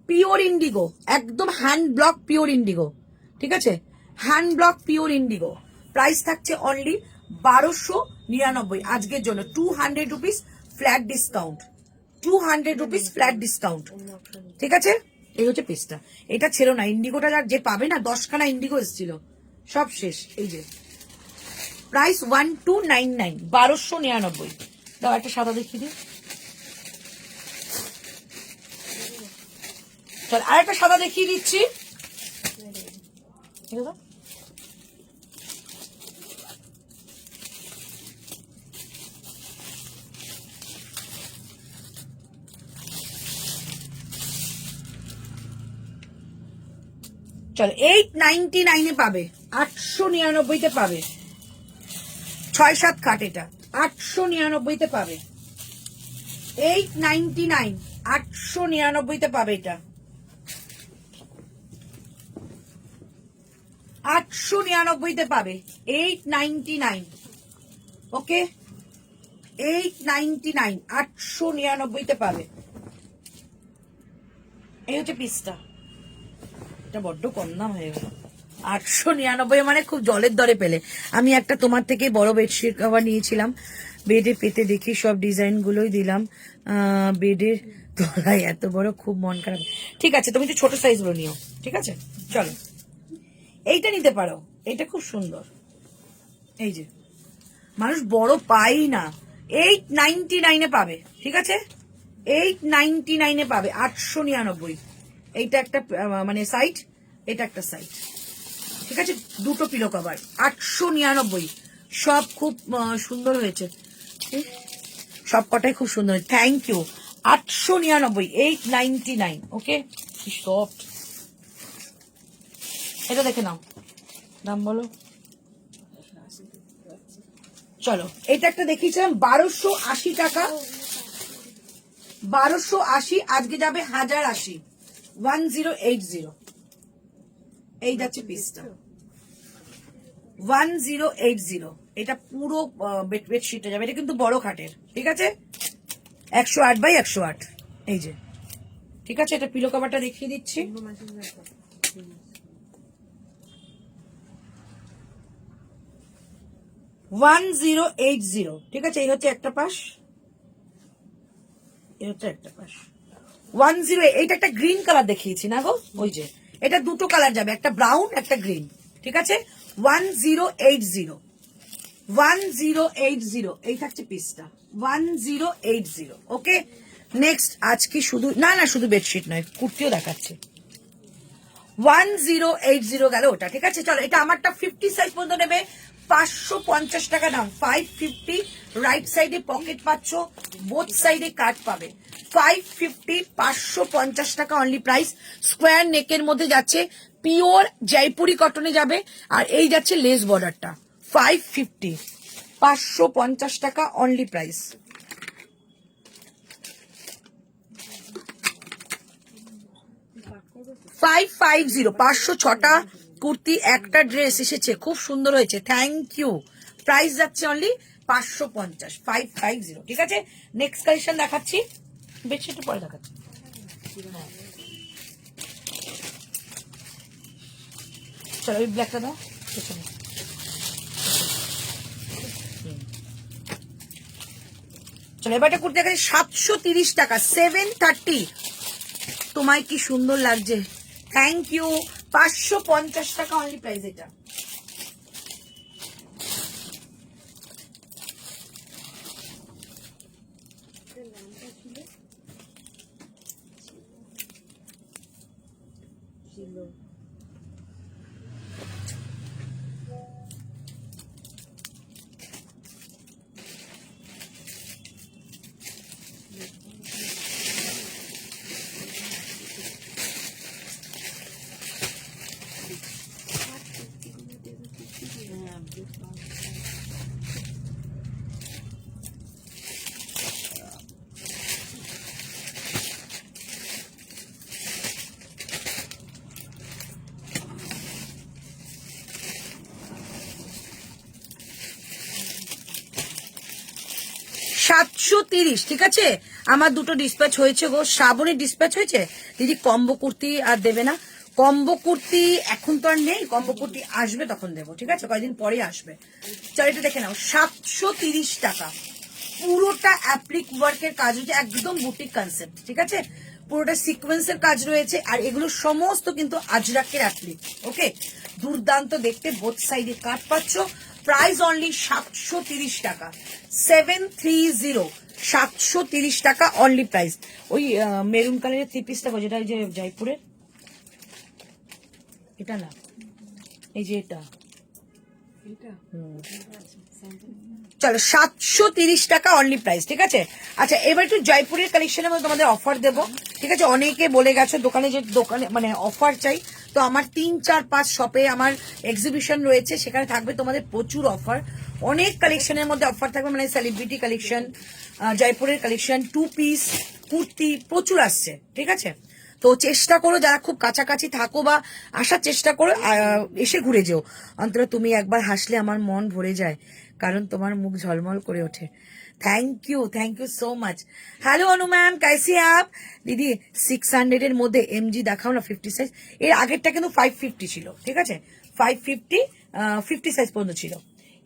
পিওর ইন্ডিগো, একদম হ্যান্ড ব্লক পিওর ইন্ডিগো, ঠিক আছে? Hand block pure Indigo. Price থাকছে অনলি 1299 আজকের জন্য। 200 rupees flat discount, 200 rupees flat discount, ঠিক আছে? এই হচ্ছে পিসটা। এটা ছিল না ইন্ডিগোটা, যে পাবে না, 10খানা ইন্ডিগো এসেছিল, সব শেষ। এই যে প্রাইস 1299, 1299। দাও একটা সাদা দেখিয়ে দিই। চল আর একটা সাদা দেখিয়ে দিচ্ছি। চলো 899 পাবে, 899 পাবে, 6-7 খাট, এটা 899 পাবে, 899, 899 পাবে, এটা 899 পাবে, 899, ওকে 899, 899 পাবে। এই হচ্ছে পিসটা, এটা বড্ড কম দাম হয়ে গেল, 899 মানে খুব জলের দরে পেলে। আমি একটা তোমার থেকে বড় বেডশিট কভার নিয়েছিলাম, বেডে পেতে দেখি সব ডিজাইন গুলোই দিলাম, বেডের তলায় এত বড়, খুব মন খারাপ। ঠিক আছে, তুমি তো ছোট সাইজ গুলো নিও, ঠিক আছে। চলো এইটা নিতে পারো, এইটা খুব সুন্দর, এই যে মানুষ বড় পাই না, 899 পাবে, ঠিক আছে, 899 পাবে, 899। এইটা একটা মানে সাইড, এটা একটা সাইড, ঠিক আছে, দুটো পিলো কভার, 899। সব খুব সুন্দর হয়েছে, সব কটাই খুব সুন্দর, থ্যাংক ইউ। 899, 899, okay, soft. এটা দেখে নাও, দাম বলো। চলো এটা একটা দেখিয়েছিলাম 1280 টাকা, 1280, আজকে যাবে 1080, 1080। এই যাচ্ছে পিসটা 1080, এটা পুরো বেডশিটে যাবে, এটা কিন্তু বড় খাটের, ঠিক আছে, 108 বাই 108, এই যে, ঠিক আছে। এটা পিলো কভারটা দেখিয়ে দিচ্ছি, 1080, ঠিক আছে। এই হচ্ছে একটা পাশ, এই হচ্ছে একটা পাশ, 10। এইটা একটা গ্রিন কালার দেখিয়েছি না গো, ওই যে, এটা দুটো কালার যাবে, একটা ব্রাউন একটা গ্রিন, ঠিক আছে, 1080, 1080, এই থাকছে পিসটা 1080, ওকে। নেক্সট, আজকে শুধু না শুধু বেডশিট নয়, কুর্তিও দেখাচ্ছে, 1080 গেল ওটা, ঠিক আছে। চলো এটা আমারটা 50 সাইজ পর্যন্ত নেবে, 550 টাকা দাম, 550। রাইট সাইডে পকেট পাচ্ছ, বোথ সাইডে কাট পাবে, 550, 550 টাকা অনলি প্রাইস। স্কোয়ার নেকের মধ্যে যাচ্ছে, পিওর জয়পুরি কটনে যাবে, আর এই যাচ্ছে লেস বর্ডারটা, 550, 550 টাকা অনলি প্রাইস। ফাইভ 506টা কুর্তি, একটা ড্রেস এসেছে, খুব সুন্দর হয়েছে, থ্যাংক ইউ। প্রাইস যাচ্ছে অনলি 550, 550, ঠিক আছে। নেক্সট কালেকশন দেখাচ্ছি, বেডশিট পরে দেখাচ্ছি। চলো ওই ব্ল্যাকটা দাও, চলো এবারটা কুর্তি দেখাচ্ছি, 730 টাকা, 730। তোমায় কি সুন্দর লাগছে, থ্যাংক ইউ। 550 টাকা অনলি প্রাইস এটা। $730, ঠিক আছে। আমার দুটো ডিসপ্যাচ হয়েছে গো, শ্রাবণের ডিসপ্যাচ হয়েছে দিদি। কম্বো কুর্তি আর দেবে না, কম্বো কুর্তি এখন তো আর নেই, কম্বো কুর্তি আসবে তখন দেবো, ঠিক আছে, কয়েকদিন পরে আসবে। চল এটা দেখে নাও, 730 টাকা, পুরোটা অ্যাপ্লিক ওয়ার্কের কাজ হচ্ছে, একদম বুটিক কনসেপ্ট, ঠিক আছে, পুরোটা সিকোয়েন্সের কাজ রয়েছে, আর এগুলো সমস্ত কিন্তু আজরাকের অ্যাপ্লিক, ওকে। দুর্দান্ত দেখতে, বোথ সাইডে কাট পাচ্ছ। প্রাইস অনলি 730 টাকা, 730, 730 টাকা অনলি প্রাইস। ওই মেরুন কালারের থ্রি পিসটা, যেটা ওই যে জয়পুরের, এটা না, এই যে এটা, চলো 730 টাকা অনলি প্রাইস, ঠিক আছে। আচ্ছা এবার একটু জয়পুরের কালেকশনের মধ্যে তোমাদের অফার দেবো, ঠিক আছে। অনেকে বলে গেছো দোকানে, যে দোকানে মানে অফার চাই, তো আমার 3, 4, 5 শপে আমার এক্সিবিশন রয়েছে, সেখানে থাকবে তোমাদের প্রচুর অফার, অনেক কালেকশনের মধ্যে অফার থাকবে, মানে সেলিব্রিটি কালেকশন, জয়পুরের কালেকশন, 2 পিস কুর্তি প্রচুর আসছে, ঠিক আছে? তো চেষ্টা করো, যারা খুব কাছাকাছি থাকো বা আসার চেষ্টা করো, এসে ঘুরে যেও। অন্তত তুমি একবার হাসলে আমার মন ভরে যায়, কারণ তোমার মুখ ঝলমল করে ওঠে। Thank you so much. Hello Anu ma'am, कैसी हैं आप? দিদি 600 এর মধ্যে এমজি দেখাও না 50 সাইজ। এর আগেরটা কিন্তু 550 ছিল, ঠিক আছে? 550 50 সাইজ পর্যন্ত ছিল।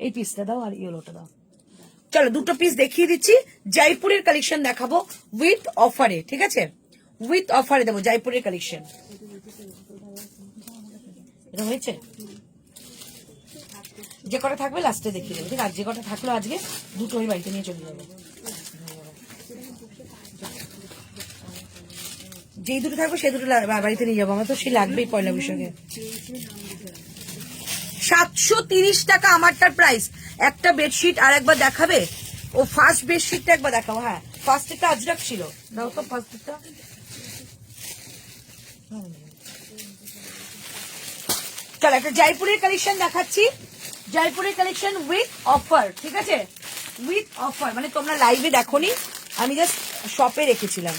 এই পিসটা দাও আর ইয়েলোটা দাও। চলো দুটো পিস দেখিয়ে দিচ্ছি। জয়পুরের কালেকশন দেখাবো উইথ অফারে, ঠিক আছে? উইথ অফারে দেবো জয়পুরের কালেকশন। এটা হয়েছে, যে কটা থাকবে লাস্টে দেখিয়ে দেবো, ঠিক আছে? যে কটা থাকলো আজকে দুটো ওই বাড়িতে নিয়ে চলে যাবো। যেই দুটো থাকবে সেই দুটো বাড়িতে নিয়ে যাবো, আমার তো সে লাগবেই পয়লা বৈশাখে। 730 টাকা আমারটার প্রাইস। একটা বেডশিট আর একবার দেখাবে? ও ফার্স্ট বেডশিটটা একবার দেখাবো। হ্যাঁ, ফার্স্টেরটা আজরাক ছিল, দাও তো ফার্স্টেরটা। চলো একটা জয়পুরের কালেকশন দেখাচ্ছি। জয়পুরের কালেকশন উইথ অফার, ঠিক আছে? উইথ অফার, মানে তোমরা লাইভে দেখোনি, আমি জাস্ট শপে রেখেছিলাম।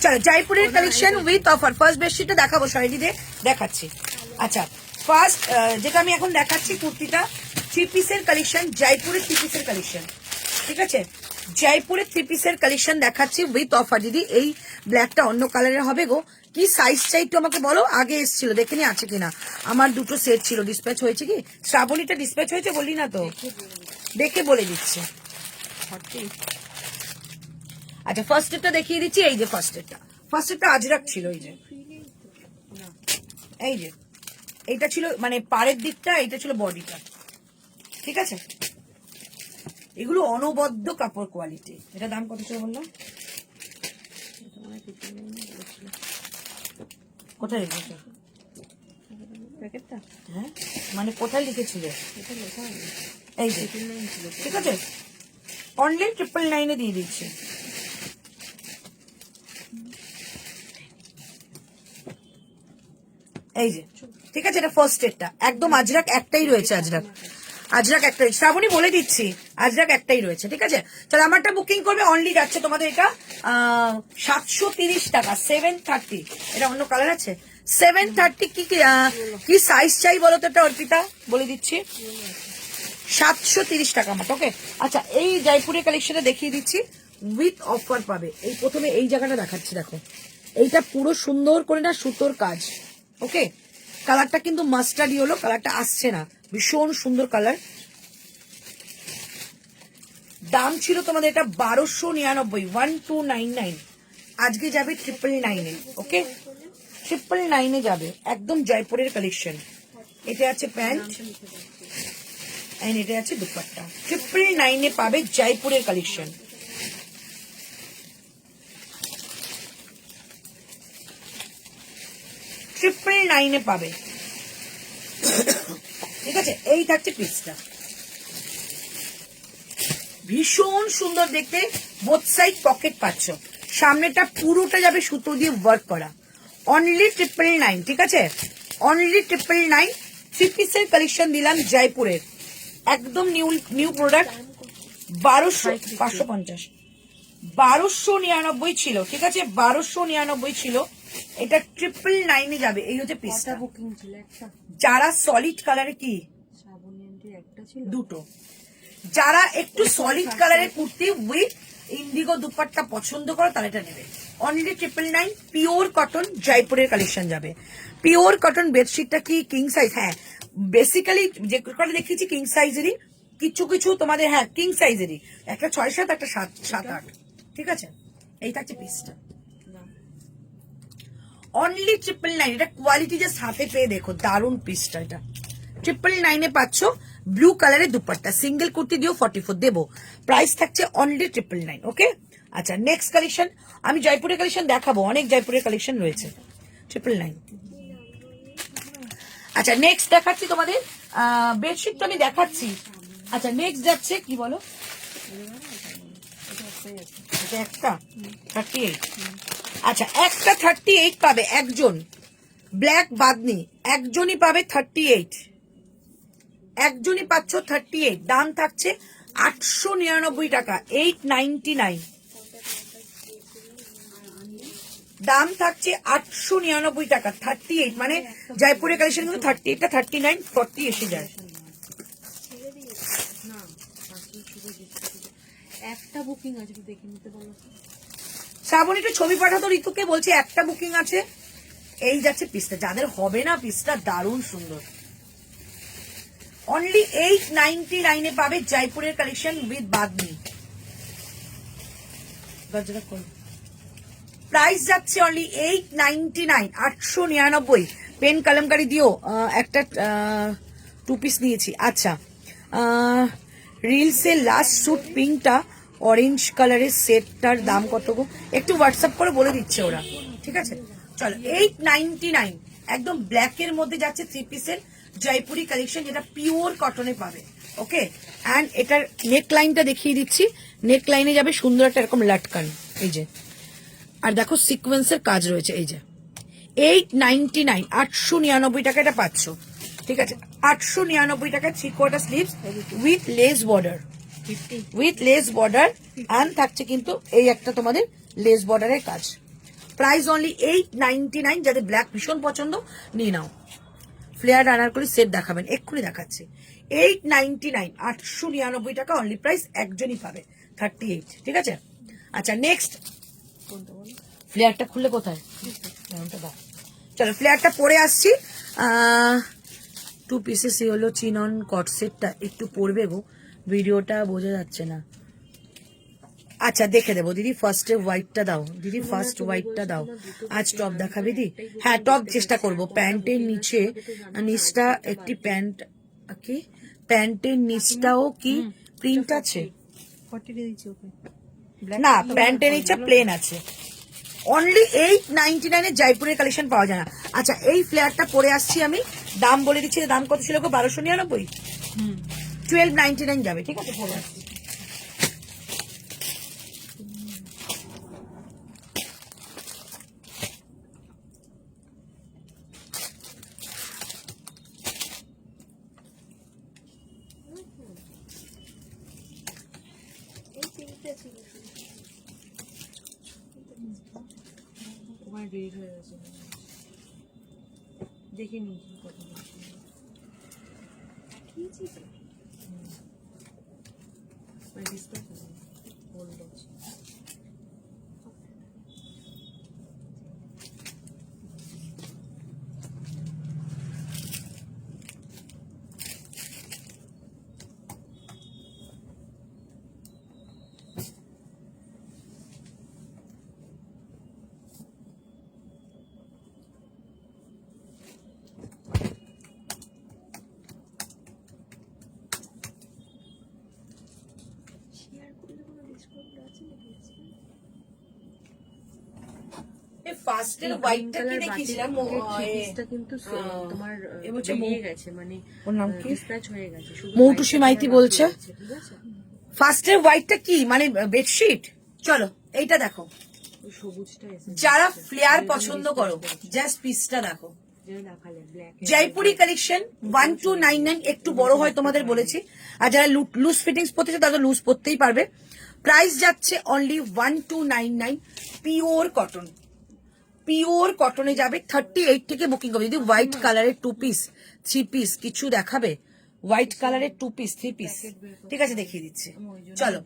চলো জয়পুরের কালেকশন উইথ অফার। ফার্স্ট বেডশিটটা দেখাবো, শৈলীতে দেখাচ্ছি। আচ্ছা, ফার্স্ট যেটা আমি এখন দেখাচ্ছি কুর্তিটা 3 পিসের কালেকশন, জয়পুরের 3 পিসের কালেকশন, ঠিক আছে? জয়পুরের 3 পিসের কালেকশন দেখাচ্ছি উইথ অফার। দিদি এই ব্ল্যাকটা অন্য কালারের হবে গো, কি সাইজ চাই একটু আমাকে বলো। আগে এসেছিল, দেখে নি আছে কিনা। আমার দুটো সেট ছিল, ডিসপ্যাচ হয়েছে কি? শ্রাবণীটা ডিসপ্যাচ হয়েছে বললি না তো, দেখে বলে দিচ্ছে। আচ্ছা ফার্স্টেরটা দেখিয়ে দিচ্ছি, এই যে ফার্স্টেরটা আজরাক ছিল, এই যে এইটা ছিল মানে পাড়ের দিকটা, এইটা ছিল বডিটা, ঠিক আছে? এগুলো অনবদ্য কাপড় কোয়ালিটি। এটা দাম কত ছিল বললাম? কোথায় লিখেছো প্যাকেটটা? হ্যাঁ, মানে কোথায় লিখেছিল? এই যে, ঠিক আছে? অনলি 999 দিয়ে দিচ্ছি। এই যে, ঠিক আছে? এটা ফার্স্ট এডটা একদম আজরাক একটাই রয়েছে, আজরাক একটাই। শ্রাবণী বলে দিচ্ছি, আজরাক একটাই রয়েছে, ঠিক আছে? চলো আমারটা বুকিং করবে, অনলি যাচ্ছে তোমাদের এটা 730 টাকা। 730, এটা অন্য কালার আছে। 730 কি সাইজ চাই বলো তো? এটা অর্পিতা বলে দিচ্ছি, 730 টাকা আমার, ওকে? আচ্ছা এই জয়পুরের কালেকশনটা দেখিয়ে দিচ্ছি, উইথ অফার পাবে। এই প্রথমে এই জায়গাটা দেখাচ্ছি, দেখো এইটা পুরো সুন্দর করে না সুতোর কাজ, ওকে? কালারটা কিন্তু মাস্টার্ডই হলো, কালারটা আসছে না, ভীষণ সুন্দর কালার। দাম ছিল তোমাদের এটা 1299, 1299, আজকে যাবে 999, ওকে? 999 যাবে, একদম জয়পুরের কালেকশন। এটা আছে প্যান্ট, এন্ড এটা আছে দুপাট্টা। 999 পাবে জয়পুরের কালেকশন। ট্রিপল 9 পাবে, ঠিক আছে? এই থাকছে পিসটা, ভীষণ সুন্দর দেখতে। বোথ সাইড পকেট পাচ্ছ, সামনেটা পুরোটা যাবে সুতো দিয়ে ওয়ার্ক করা। অনলি 999, ঠিক আছে? অনলি 999। 3 পিসের কালেকশন দিলাম জয়পুরের, একদম নিউ প্রোডাক্ট। 550, 1299 ছিল, ঠিক আছে? 1299 ছিল, এটা 999 যাবে। এই হচ্ছে পিসটা। বুকিং ছিল একটা, যারা সলিড কালারে, কি একটা ছিল, দুটো, যারা একটু সলিড কালারের কুর্তি উইথ ইন্ডিগো দুপাট্টা পছন্দ করো তারা এটা নেবে। অনলি 999, পিওর কটন জয়পুরের কালেকশন যাবে। পিওর কটন বেডশিটটা কি কিং সাইজ? হ্যাঁ, বেসিক্যালি যে কটা দেখিয়েছি কিং সাইজেরই, কিছু তোমাদের হ্যাঁ কিং সাইজেরই, একটা 6-7, একটা 7-8, ঠিক আছে? এই থাকছে পিসটা, অনলি 999। এটা কোয়ালিটি জাস্ট হাতে পেয়ে দেখো, দারুণ পিসটা। এটা 999 পাচ্ছ, ব্লু কালারের দুপাট্টা, সিঙ্গেল কুর্তি দিও 44 দেবো। প্রাইস থাকছে অনলি 999, ওকে? আচ্ছা নেক্সট কালেকশন, আমি জয়পুরের কালেকশন দেখাবো, অনেক জয়পুরের কালেকশন রয়েছে। 999। আচ্ছা নেক্সট দেখাচ্ছি তোমাদের বেডশিট, তো আমি দেখাচ্ছি। আচ্ছা নেক্সট যাচ্ছে কি বলো, এটা একটা 38। আচ্ছা, একটা 38 পাবে একজন, ব্ল্যাক বাদনি একজনই পাবে 38, একজনই পাচ্ছ 38। দাম থাকছে 899 টাকা, 899। দাম থাকছে 899 টাকা, 38 মানে জয়পুরের কালেকশন কিন্তু 38টা 39 40 এসে যায়। না, একটা বুকিং আছে, একটু দেখে নিতে বলো। শ্রাবণ একটু ছবি পাঠাতো ঋতুকে, বলছে একটা বুকিং আছে। এই যাচ্ছে পিসটা, যাদের হবে না পিসটা দারুণ সুন্দর। অনলি 899 পাবে জয়পুরের কালেকশন উইথ বাদনি। প্রাইস যাচ্ছে অনলি 899, 899। পেন কলমকারি দিও, একটা 2 পিস নিয়েছি। আচ্ছা, রিলসের লাস্ট স্যুট পিঙ্কটা অরেঞ্জ কালারের সেটটার দাম কত গো? একটু হোয়াটসঅ্যাপ করে বলে দিচ্ছে ওরা, ঠিক আছে? চলো, 899 একদম ব্ল্যাকের মধ্যে যাচ্ছে 3 পিসের জয়পুরি কালেকশন, যেটা পিওর কটনে পাবে। ওকে, অ্যান্ড এটার নেক লাইনটা দেখিয়ে দিচ্ছি। নেক লাইনে যাবে সুন্দর একটা এরকম লাটকান, এই যে, আর দেখো সিকোয়েন্সের কাজ রয়েছে। এই যে 899, 899 টাকা এটা পাচ্ছ, ঠিক আছে? 899 টাকা 3/4 sleeves with less border, with less border, and থাকছে কিন্তু এই একটা তোমাদের লেস বর্ডারের কাজ। Price only 899। যাদের ব্ল্যাক ভীষণ পছন্দ নিয়ে নাও। ফ্লেয়ার আনারকলি সেট দেখাবেন, এক্ষুনি দেখাচ্ছি। 899, 899 টাকা অনলি প্রাইস, একজনই পাবে 38, ঠিক আছে? আচ্ছা, নেক্সট ফ্লেয়ারটা খুললে কোথায়? চলো, ফ্লেয়ারটা পরে আসছি। 2 পিসেস হলো চিনন কট সেটটা, একটু পরবে গো, ভিডিওটা বোঝা যাচ্ছে না। আচ্ছা, দেখে দেবো দিদি। ফার্স্টে হোয়াইটটা দাও দিদি, ফার্স্ট হোয়াইটটা দাও। আজ টপ দেখাবে দি? হ্যাঁ, টপ চেষ্টা করব। প্যান্টের নিচে, নিচটা একটি প্যান্ট, কি প্যান্টের নিচটাও কি প্রিন্ট আছে? না, প্যান্টের নিচে প্লেন আছে। অনলি 899 জয়পুরের কালেকশন পাওয়া যায় না। আচ্ছা, এই ফ্লেয়ারটা পরে আসছি আমি, দাম বলে দিচ্ছি। দাম কত ছিল গো? 1299। 1299 যাবে, ঠিক আছে? পরে আসছি। এই তিনটে ছিল ওখানে রেড হয়ে গেছে, দেখে নিয়েছি কত পাঠিয়েছি তো। মানে ডিসপ্লে হোল্ড আছে। শেয়ার করলে কোনো ডিসকাউন্ট আছে নাকি? ফার্স্টের হোয়াইটটা কি দেখিয়েছিলাম, কিন্তু তোমার হচ্ছে বেরিয়ে গেছে, মানে ওর নাম কি? ডিসপ্যাচ হয়ে গেছে। মৌটুসি মাইতি বলছে ঠিক আছে, ফার্স্টের হোয়াইটটা কি মানে বেডশিট। চলো, এইটা দেখো। ওই সবুজটা এসে যারা ফ্লেয়ার পছন্দ করো, জাস্ট পিসটা দেখো। যেটা দেখালে ব্ল্যাক জয়পুরি কালেকশন 1299, একটু বড় হয় তোমাদের বলেছি। আর যারা লুজ ফিটিংস পরতেছে তারা লুজ পরতেই পারবে। প্রাইস যাচ্ছে অনলি 1299, পিওর কটন। পিওর কটনে যাবে। 38 থেকে বুকিং করবে। যদি হোয়াইট কালারের 2 পিস 3 পিস কিছু দেখাবে, হোয়াইট কালারের 2 পিস 3 পিস, ঠিক আছে, দেখিয়ে দিচ্ছি। চলো,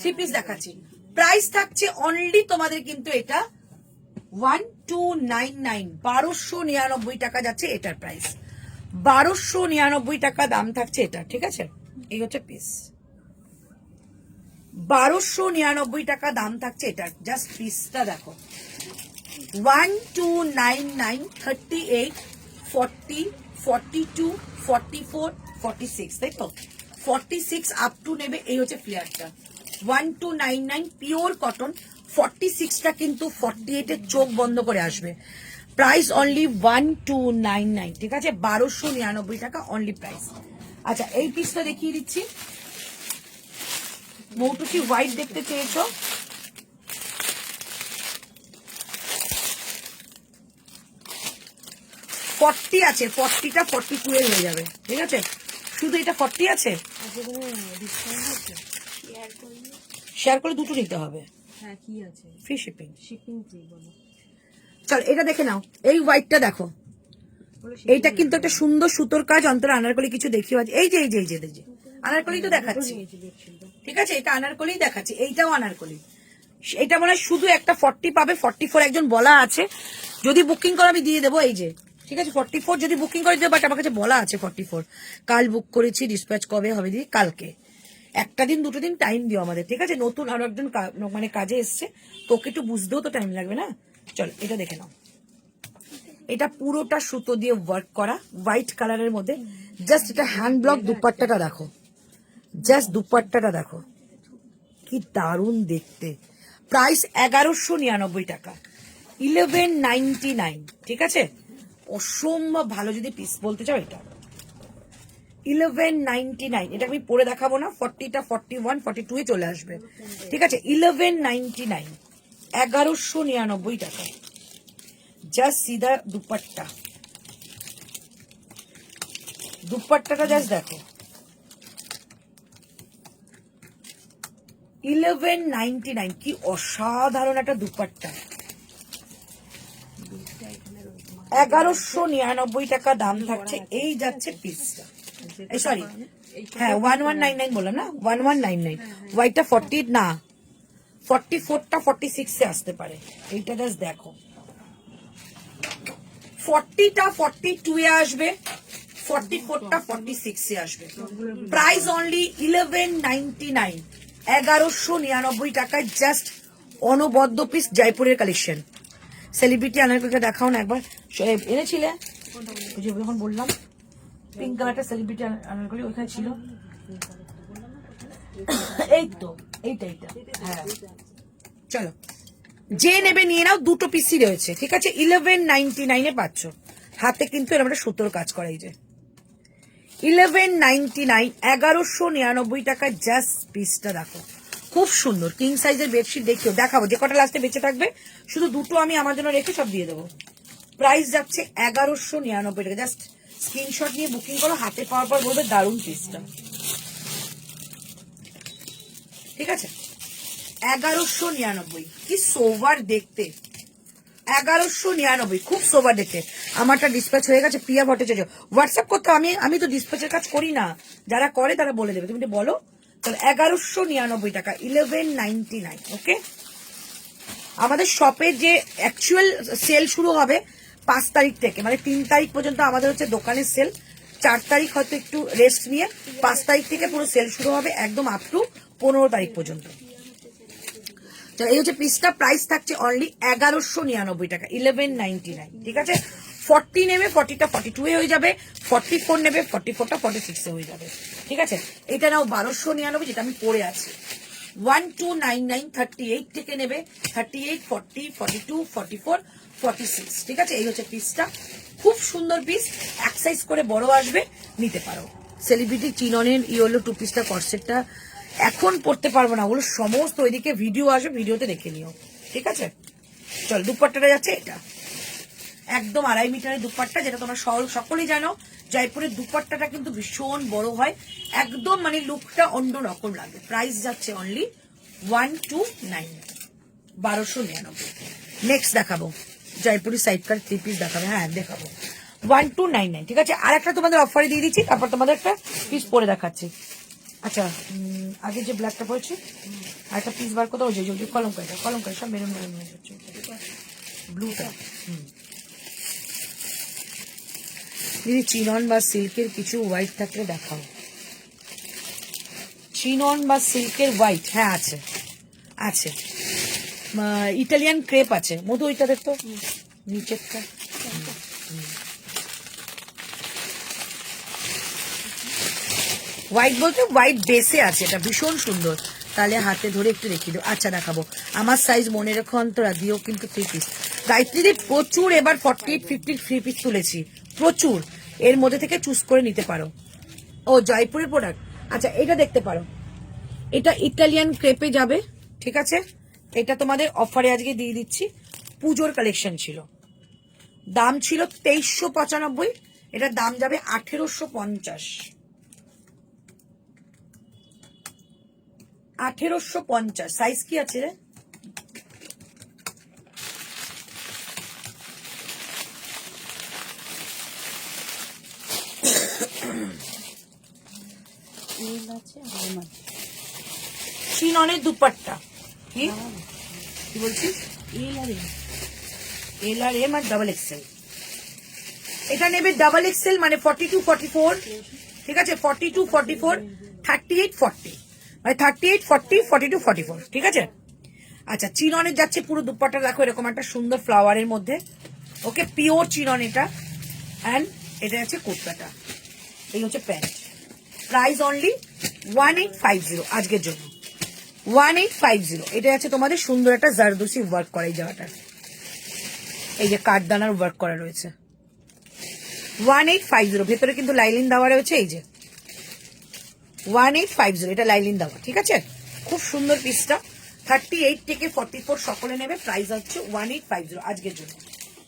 3 পিস দেখাচ্ছি। প্রাইস থাকছে অনলি তোমাদের কিন্তু এটা 1299, 1299 টাকা যাচ্ছে এটার প্রাইস। 1299 টাকা দাম থাকছে এটা, ঠিক আছে? এই হচ্ছে পিস, 1299 টাকা দাম থাকছে এটার। জাস্ট পিসটা দেখো। 1299, 38, 40, 42, 44, 46, তাই তো? 46 আপ টু নেবে। এই হচ্ছে ফ্লেয়ারটা 1299, পিওর কটন। 46টা কিন্তু 48 এর চোখ বন্ধ করে আসবে। প্রাইস অনলি 1299, ঠিক আছে? 1299 টাকা অনলি প্রাইস। আচ্ছা, এই পিসটা দেখিয়ে দিচ্ছি। মৌটুসি হোয়াইট দেখতে চেয়েছো, ফর্টি আছে, 40টা 42 এর হয়ে যাবে, ঠিক আছে? শুধু এটা 40 আছে, আচ্ছা কোনো ডিসকাউন্ট আছে? শেয়ার করলে শেয়ার করে দুটো নিতে হবে, হ্যাঁ কি আছে? Free shipping. শিপিং ফ্রি বলো। চল এটা দেখে নাও, এই হোয়াইটটা দেখো, বলো এইটা কিন্তু একটা সুন্দর সুতোর কাজ, অন্তরে আনারকলি কিছু দেখিও আছে, এই যে এই যে এই যে এই যে আনারকলি তো দেখাচ্ছি, বেডশিটটা। ঠিক আছে? এটা আনারকলি দেখাচ্ছি, এইটাও আনারকলি। এটা মানে শুধু একটা 40 পাবে, 44 একজন বলা আছে, যদি বুকিং করো আমি দিয়ে দেবো, এই যে, ঠিক আছে? 44 যদি বুকিং করে দেবো, বাট আমার কাছে বলা আছে 44। কাল বুক করেছি, ডিসপ্যাচ কবে হবে দিদি? কালকে। একটা দিন দুটো দিন টাইম দিও আমাদের, ঠিক আছে? নতুন আরো একজন মানে কাজে এসছে, তোকে একটু বুঝতেও তো টাইম লাগবে না? চল এটা দেখে নাও, এটা পুরোটা সুতো দিয়ে ওয়ার্ক করা, হোয়াইট কালারের মধ্যে। জাস্ট এটা হ্যান্ড ব্লক, দুপাট্টাটা দেখো, জাস্ট দুপাট্টাটা দেখো, কি দারুণ দেখতে। প্রাইস 1199 টাকা, 1199, ঠিক আছে? অসম্ভব ভালো, যদি পিস বলতে চাও এটা 1199। এটা আমি পরে দেখাবো না, 40টা 41 42 এ চলে আসবে, ঠিক আছে? 1199, 1199 টাকা। জাস্ট সিধা দুপাট্টা, দুপাট্টাটা জাস্ট দেখো, 1199, কি অসাধারণ একটা দুপাট্টা। 1199 টাকা দাম থাকছে, এই যাচ্ছে পিসটা, সরি হ্যাঁ 1199 বললাম না, 1199। হোয়াইটটা 40 না, 44টা 46 এ আসতে পারে, এইটা জাস্ট দেখো, 40টা 42 এ আসবে, 44টা 46 এ আসবে। প্রাইস অনলি 1199, 1199 টাকায় জাস্ট অনবদ্য পিস জয়পুরের কালেকশন। সেলিব্রিটি আনারকলিটা দেখাও না একবার, এনেছিলে ওই যে যখন বললাম পিঙ্ক কালারটা সেলিব্রিটি আনারকলি ওইখানে ছিল, এই তো এইটা এইটা, হ্যাঁ চলো যে নেবে নিয়ে নাও, দুটো পিসই রয়েছে, ঠিক আছে? 1199 এ পাচ্ছ, হাতে কিন্তু এরকম একটা সুতোর কাজ করা, এই যে 1199, 1199 টাকা জাস্ট পিসটা দেখো, খুব সুন্দর কিং সাইজের বেডশিট। দেখিও, দেখাবো যে কটা লাস্টে বেঁচে থাকবে, শুধু দুটো আমি আমার জন্য রেখে সব দিয়ে দেবো। প্রাইস যাচ্ছে 1199 টাকা, জাস্ট স্ক্রিনশট নিয়ে বুকিং করো, হাতে পাওয়ার পর বলবে দারুণ পিসটা, ঠিক আছে? 1199, কি সোভার দেখতে, 1199, খুব সোভার দেখতে। আমারটা ডিসপ্যাচ হয়ে গেছে, প্রিয়া ভট্টাচার্য হোয়াটসঅ্যাপ করতে, আমি তো ডিসপ্যাচের কাজ করি না, যারা করে তারা বলে দেবে, তুমি বলো। তাহলে 1199 টাকা, 1199, ওকে? আমাদের শপে যে অ্যাকচুয়াল সেল শুরু হবে 5 তারিখ থেকে, মানে 3 তারিখ পর্যন্ত আমাদের হচ্ছে দোকানের সেল, 4 তারিখ হয়তো একটু রেস্ট নিয়ে 5 তারিখ থেকে পুরো সেল শুরু হবে, একদম আপ টু 15 তারিখ পর্যন্ত। এই হচ্ছে পিসটা, প্রাইস থাকছে অনলি 1199 টাকা, 1199, ঠিক আছে? 40 নেবে, 40টা 42 এ হয়ে যাবে, 44 নেবে, 44টা 46 এ হয়ে যাবে, ঠিক আছে? এটা নাও 1299, যেটা আমি পরে আছি। 1299, 38 থেকে নেবে, 38, 40, 42, 44, 46, ঠিক আছে? এই হচ্ছে পিসটা, খুব সুন্দর পিস, এক সাইজ করে বড় আসবে, নিতে পারো। সেলিব্রিটি চিননের ইয়েলো টু পিসটা, কর্সেটটা এখন পড়তে পারবো না, ওগুলো সমস্ত ওইদিকে ভিডিও আসবে, ভিডিওতে দেখে নিও, ঠিক আছে? চল দুপাট্টাটা যাচ্ছে, এটা একদম 2.5 মিটারের দুপাট্টা, যেটা তোমরা সকলেই জানো। জয়পুরের দুপাট্টাটা কিন্তু ভীষণ বড় হয়, একদম মানে লুকটা অন্যরকম লাগে। প্রাইস যাচ্ছে অনলি 1299, 1299। নেক্সট দেখাবো জয়পুরি সাইড কাট 3 পিস দেখাবে, হ্যাঁ দেখাবো, 1299, ঠিক আছে? আর একটা তোমাদের অফারে দিয়ে দিচ্ছি, তারপর তোমাদের একটা পিস পরে দেখাচ্ছি। আচ্ছা আগে যে ব্ল্যাকটা পড়েছে, আর একটা পিস বার করতে, ওই যে কলমকারি সব মেরুন মেরুন হয়ে যাচ্ছে, ব্লুটা। দিদি চিনন বা সিল্কের কিছু হোয়াইট থাকলে দেখাও। চিনন বা সিল্কের হোয়াইট, হ্যাঁ আছে আছে, ইটালিয়ান ক্রেপ আছে, মধু ওইটা দেখতো নিচেরটা, হোয়াইট বলতে হোয়াইট বেসে আছে, এটা ভীষণ সুন্দর। তাহলে হাতে ধরে একটু দেখিয়ে দেবো, আচ্ছা দেখাবো। আমার সাইজ মনে রেখো অন্তরা, দিও কিন্তু 3 পিস। গায়ত্রীদি প্রচুর এবার 48, 50 3 পিস তুলেছি, প্রচুর, এর মধ্যে থেকে চুজ করে নিতে পারো। ও জয়পুরের প্রোডাক্ট, আচ্ছা এটা দেখতে পারো, এটা ইটালিয়ান ক্রেপে যাবে, ঠিক আছে? এটা তোমাদের অফারে আজকে দিয়ে দিচ্ছি, পুজোর কালেকশন ছিল, দাম ছিল 2395, এটার দাম যাবে 1850। 1850 সাইজ কি আছে রে? এল আছে আর এম আছে। চিননের দুপাট্টা কি কি বলছিস? এল আর এম। এল আর এম আর ডাবল এক্সেল। এটা নেবে ডাবল এক্সেল মানে 42 44, ঠিক আছে? 42 44 38 40, মানে 38 40 42 44, ঠিক আছে? আচ্ছা, চিননের যাচ্ছে পুরো দুপাট্টা, দেখো এরকম একটা সুন্দর ফ্লাওয়ারের মধ্যে, ওকে, পিওর চিনন এটা। অ্যান্ড এটা আছে কুর্তাটা, এই হচ্ছে প্যান্ট। প্রাইস অনলি 1850 আজকের জন্য, 1850। এটা আছে তোমাদের সুন্দর একটা জারদোসি ওয়ার্ক করা, এই জায়গাটা এই যে কাঠদানার ওয়ার্ক করা রয়েছে, 1850। ভেতরে কিন্তু লাইলিন দেওয়া রয়েছে, এই যে 1850, এটা লাইলিন দেওয়া, ঠিক আছে? খুব সুন্দর পিসটা, 38 থেকে 44 সকলে নেবে, প্রাইস হচ্ছে 1850 আজকের জন্য।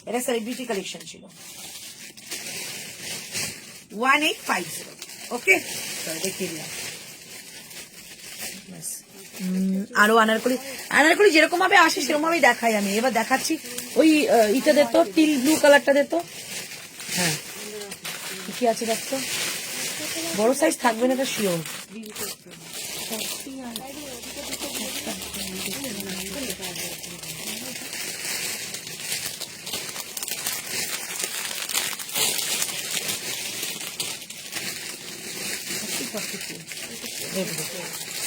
এটা সেলিব্রিটি কালেকশন ছিল, 1850, ওকে? দেখিয়ে দিলাম। আরো আনারকলি, আনারকলি যেরকম ভাবে আসে সেরকম ভাবে দেখাই আমি। এবার দেখাচ্ছি ওই ইটা দিত, টিল ব্লু কালারটা দিত। হ্যাঁ, কি আছে দেখতো, বড় সাইজ থাকবে না এটা শিওর।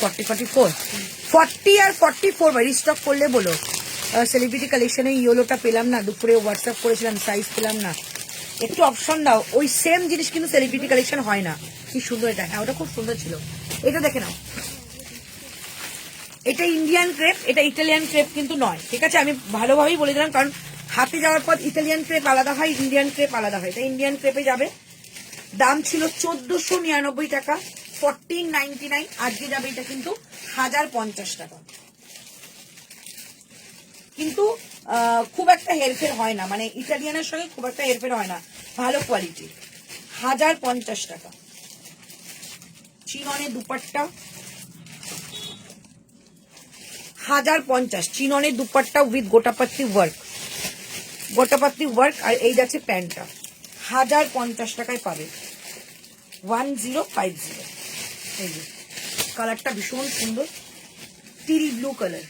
ফর্টি 40 আর 44 ভাই রিস্টক করলে বলো। সেলিব্রিটি কালেকশনে ইয়েলোটা পেলাম না, দুপুরে হোয়াটসঅ্যাপ করেছিলাম, সাইজ পেলাম না, একটু অপশন দাও। ওই সেম জিনিস কিন্তু সেলিব্রিটি কালেকশন হয় না। কি সুন্দর এটা, হ্যাঁ ওটা খুব সুন্দর ছিল। এটা দেখে নাও, এটা ইন্ডিয়ান ক্রেপ, এটা ইটালিয়ান ক্রেপ কিন্তু নয়, ঠিক আছে? আমি ভালোভাবেই বলে দিলাম, কারণ হাতে যাওয়ার পর ইটালিয়ান ক্রেপ আলাদা হয়, ইন্ডিয়ান ক্রেপ আলাদা হয়। এটা ইন্ডিয়ান ক্রেপে যাবে, দাম ছিল 1499 টাকা, 1499, আজকে যাবে এটা কিন্তু 1050 টাকা। কিন্তু খুব একটা হেরফের হয় না, মানে ইটালিয়ানের সঙ্গে খুব একটা হেরফের হয় না, ভালো কোয়ালিটি। 1050 টাকা। চিননের দুপাট্টা 1050, চিননের dupatta with gotapatti work, gotapatti work. আর এই যাচ্ছে প্যান্টটা, 1050 টাকায় পাবে, 1050। এই যে কালারটা ভীষণ সুন্দর, টিল ব্লু কালার,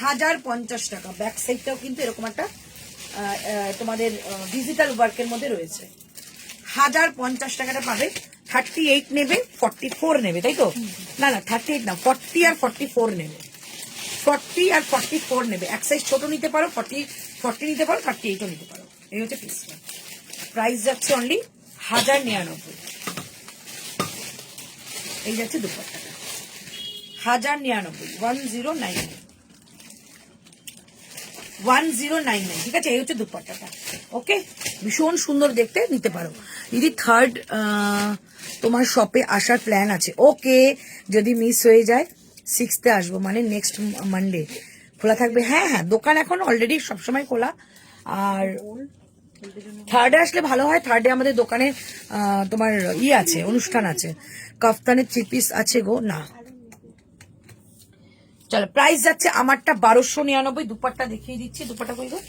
1050 টাকা। ব্যাক সাইডটাও কিন্তু এরকম একটা তোমাদের ডিজিটাল ওয়ার্কের মধ্যে রয়েছে, 1050 টাকাটা পাবে। 38 নেবে, 44 নেবে, তাই তো? না না 38 না, 40 আর 44 নেবে, 40 আর 44 নেবে। এক সাইজ ছোট নিতে পারো, 40 নিতে পারো, 38ও নিতে পারো। এই হচ্ছে পিসটা, প্রাইস যাচ্ছে অনলি 1099। এই যাচ্ছে দুপাট্টাটা 1099, 1099, ঠিক আছে? এই হচ্ছে দুপাট্টাটা, ওকে? ভীষণ সুন্দর দেখতে, নিতে পারো। দিদি থার্ড তোমার শপে আসার প্ল্যান আছে, ওকে? যদি মিস হয়ে যায় 6th আসবো, মানে নেক্সট মানডে খোলা থাকবে। হ্যাঁ হ্যাঁ, দোকান এখন অলরেডি সবসময় খোলা। আর থার্ডে আসলে ভালো হয়, থার্ডে আমাদের দোকানে তোমার আছে, অনুষ্ঠান আছে, কাফতানের 3 পিস আছে গো। না চলো, প্রাইস যাচ্ছে আমারটা 1299। দুপাট্টা দেখিয়ে দিচ্ছি, দুপাট্টা কই গো?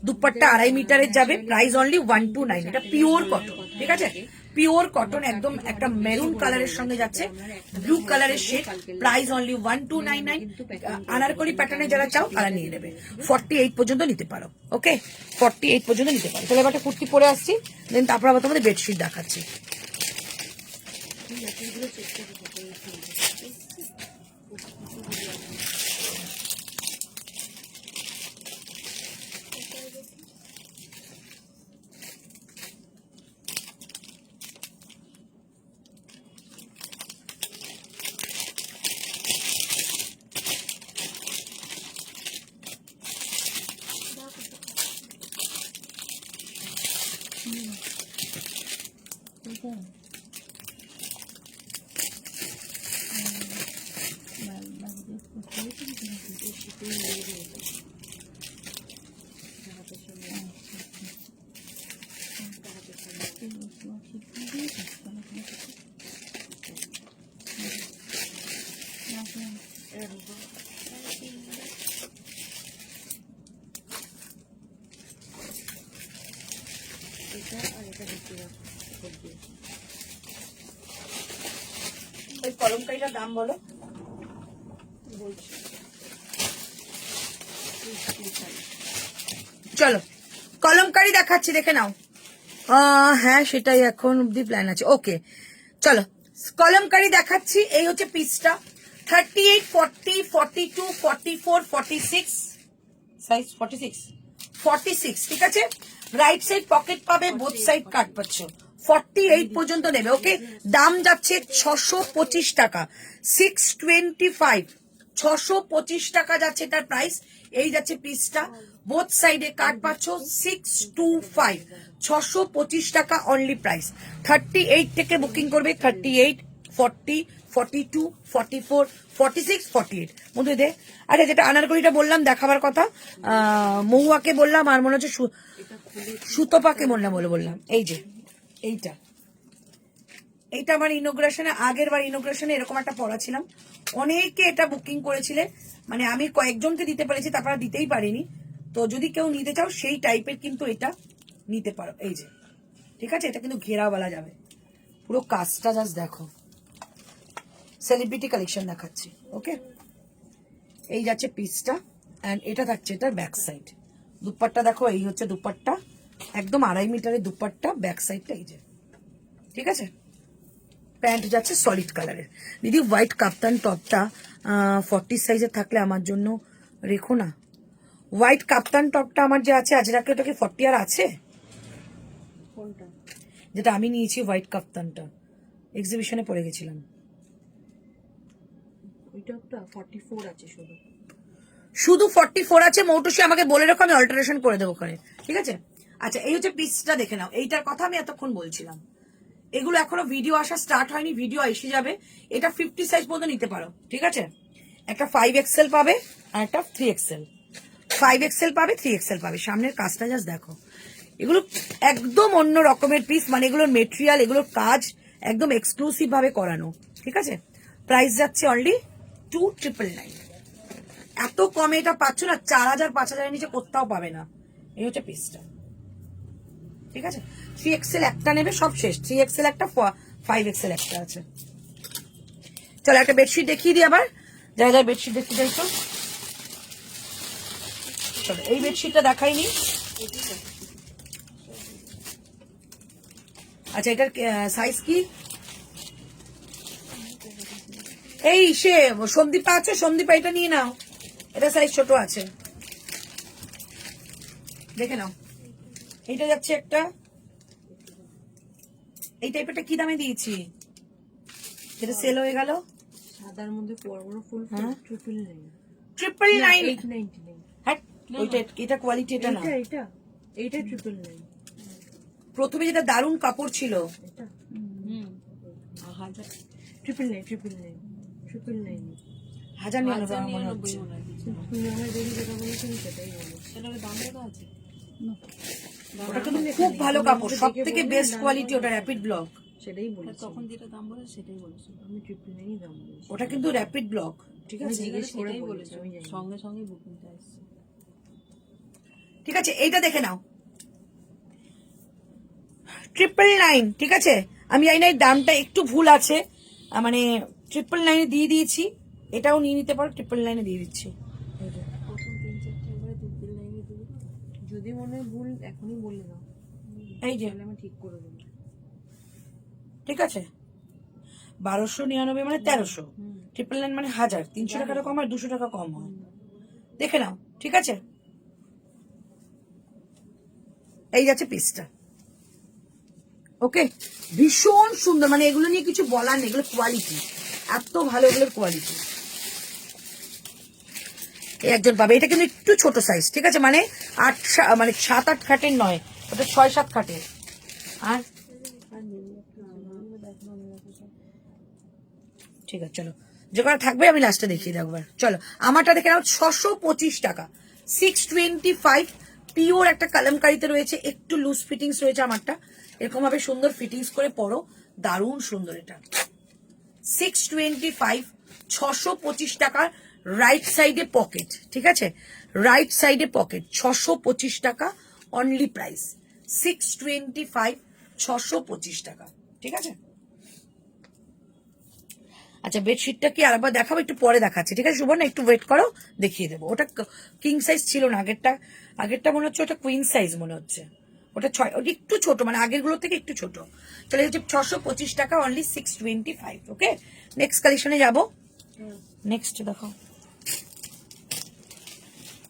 দুপাট্টা 2.5 মিটারের যাবে, প্রাইস অনলি 129। এটা পিওর কটন, ঠিক আছে? পিওর কটন, একদম একটা মেরুন কালারের সঙ্গে যাচ্ছে, ব্লু কালারের শেড, প্রাইস অনলি 1299। আনারকলি প্যাটার্নে যারা চাও তারা নিয়ে নেবে, 48 পর্যন্ত নিতে পারো, ওকে? 48 পর্যন্ত নিতে পারো। তাহলে একটা কুর্তি পরে আসছি, দেন তারপর আবার তোমাদের বেডশিট দেখাচ্ছি। ওই কলমকারিটার দাম বলো। চলো কলমকারি দেখাচ্ছি, দেখে নাও। হ্যাঁ সেটাই এখন অব্দি প্ল্যান আছে। ওকে চলো কলমকারি দেখাচ্ছি। এই হচ্ছে পিসটা 38, 40, 42, 44, 46 সাইজ 46 ঠিক আছে। রাইট সাইড পকেট পাবে, বোথ সাইড কাট পাচ্ছ। 48 পর্যন্ত নেবে। ওকে, দাম যাচ্ছে 625 টাকা, 625, 625 টাকা যাচ্ছে এটার প্রাইস। এই যাচ্ছে পিসটা, বোথ সাইডে কাট পাচ্ছ 625, 625 টাকা অনলি প্রাইস। 38 থেকে বুকিং করবে, 38, 40, 42, 44, 46, 48 মধ্যে দে। আচ্ছা যেটা আনারকলিটা বললাম দেখাবার কথা, মহুয়াকে বললাম, আর মনে হচ্ছে সুতপাকে বললাম। এই যে এইটা আমার ইনোগ্রেশনে, আগের বার ইনোগ্রেশনে এরকম একটা পড়া ছিলাম, অনেকে এটা বুকিং করেছিলে, মানে আমি কয়েকজনকে দিতে পেরেছি, তারপর দিতেই পারিনি। তো যদি কেউ নিতে চাও সেই টাইপের কিন্তু এটা নিতে পারো। এই যে ঠিক আছে, এটা কিন্তু ঘেরাওয়ালা যাবে, পুরো কাজটা জাস্ট দেখো, সেলিব্রিটি কালেকশন দেখাচ্ছি। ওকে, এই যাচ্ছে পিসটা, এন্ড এটা থাকছে এটার ব্যাক সাইড। দুপাট্টা দেখো, এই হচ্ছে দুপাট্টা, একদম 2.5 মিটারের দুপাট্টা, ব্যাক সাইডটা এই যে, ঠিক আছে। প্যান্ট যাচ্ছে সলিড কালারের। দিদি হোয়াইট কাপ্তান টপটা 40 সাইজের থাকলে আমার জন্য রেখো না। হোয়াইট কাপ্তান টপটা আমার যে আছে আজরাকে, ওটা কি 40 আর আছে? কোনটা? যেটা আমি নিয়েছি হোয়াইট কাপ্তানটা, এক্সিবিশনে পরে গেছিলাম। ওই টপটা 44 আছে শুধু। শুধু 44 আছে। মৌটুসি আমাকে বলে রাখো, আমি অল্টারেশন করে দেবো ওখানে, ঠিক আছে। আচ্ছা এই হচ্ছে পিসটা, দেখে নাও। এইটার কথা আমি এতক্ষণ বলছিলাম, এগুলো এখনো ভিডিও আসা স্টার্ট হয়নি, ভিডিও এসে যাবে। এটা 50 সাইজ পর্যন্ত নিতে পারো, ঠিক আছে। একটা 5XL পাবে আর একটা 3XL। 5XL পাবে, 3XL পাবে। সামনের কাজটা জাস্ট দেখো, এগুলো একদম অন্য রকমের পিস, মানে এগুলোর মেটেরিয়াল, এগুলোর কাজ একদম এক্সক্লুসিভ ভাবে করানো, ঠিক আছে। প্রাইস যাচ্ছে অনলি 2999। এত কমে এটা পাচ্ছ না, 4000, 5000 নিচে কোথাও পাবে না। এই হচ্ছে পিসটা, ঠিক আছে। 3XL একটা নেবে, সব শেষ। 3XL একটা, 5XL একটা আছে। চলো একটা বেডশিট দেখিয়ে দিই আবার, যারা যারা বেডশিট দেখতে চাইছো। চলো এই বেডশিটটা দেখাইনি। আচ্ছা এটার সাইজ কি? এই সে সন্দীপা আছে, সন্দীপা এটা নিয়ে নাও, এটা সাইজ ছোট আছে, দেখে নাও। এইটা যাচ্ছে একটা, এই টাইপেরটা কি দামে দিয়েছি, যেটা সেল হয়ে গেল? সাদার মধ্যে বড় ফুল 999। 999। হ্যাঁ ওইটা, এটা কোয়ালিটি, এটা না। এইটা 999। প্রথমে যেটা দারুণ কাপড় ছিল, এটা 999। 1099 তুমি আমার দিদি যেটা বলেছেন সেটাই বলো। সেটার দাম কত আছে? ওটা কিন্তু খুব ভালো কাপড়, সব থেকে বেস্ট কোয়ালিটি ওটা, র্যাপিড ব্লক। সেটাই বলেছি। তখন যেটা দাম বলে সেটাই বলেছিল। আমি 999 দাম বলেছি। ওটা কিন্তু র্যাপিড ব্লক, ঠিক আছে। জিজ্ঞেস করে সেটাই বলেছি, বলেছিল, আমি জানি। সঙ্গে সঙ্গে বুকিংটা আসছে। ঠিক আছে, এইটা দেখে নাও, 999, ঠিক আছে। আমি জানি না এই দামটা একটু ভুল আছে, মানে 999 দিয়ে দিয়েছি, এটাও নিয়ে নিতে পারো, 999 দিয়ে দিচ্ছি। প্রথম 3-4টা একবারে 299 দিয়ে দিবো। যদি মনে হয় ভুল এখনই বলে দাও, এই যে, তাহলে আমি ঠিক করে দেবো। ঠিক আছে। 1299 মানে 1300, 999 মানে 1000, 300 টাকা কম আর 200 টাকা কম হয়, দেখে নাও, ঠিক আছে। এই যাচ্ছে পিসটা, ওকে। ভীষণ সুন্দর, মানে এগুলো নিয়ে কিছু বলার নেই, এগুলো কোয়ালিটি এত ভালো, এগুলোর কোয়ালিটি। একজন পাবে, এটা কিন্তু একটু ছোট সাইজ, ঠিক আছে, মানে 7-8 খাটের নয়, ওটা 6-7 খাটের। আর ঠিক আছে চলো, যে কটা থাকবে আমি লাস্টে দেখিয়ে দেবো একবার। চলো আমারটা দেখে নাও, 625 টাকা, 625। পিওর একটা কালামকারিতে রয়েছে, একটু লুজ ফিটিংস রয়েছে আমারটা, এরকম ভাবে সুন্দর ফিটিংস করে পরো, দারুণ সুন্দর এটা। 625, 625 টাকার রাইট সাইডে পকেট, ঠিক আছে, রাইট সাইডে পকেট, 625 টাকা অনলি প্রাইস, 625, 625 টাকা, ঠিক আছে। আচ্ছা বেডশিটটা কি আরেকবার দেখাবো, একটু পরে দেখাচ্ছি, ঠিক আছে সুবর্ণা, একটু ওয়েট করো, দেখিয়ে দেবো। ওটা কিং সাইজ ছিল না, আগেরটা মনে হচ্ছে ওটা কুইন সাইজ মনে হচ্ছে, ওটা 6, ওটা একটু ছোট, মানে আগের গুলো থেকে একটু ছোট। চলে যাচ্ছে 625 টাকা অনলি, 625। ওকে, নেক্সট কালেকশনে যাবো। নেক্সট দেখো,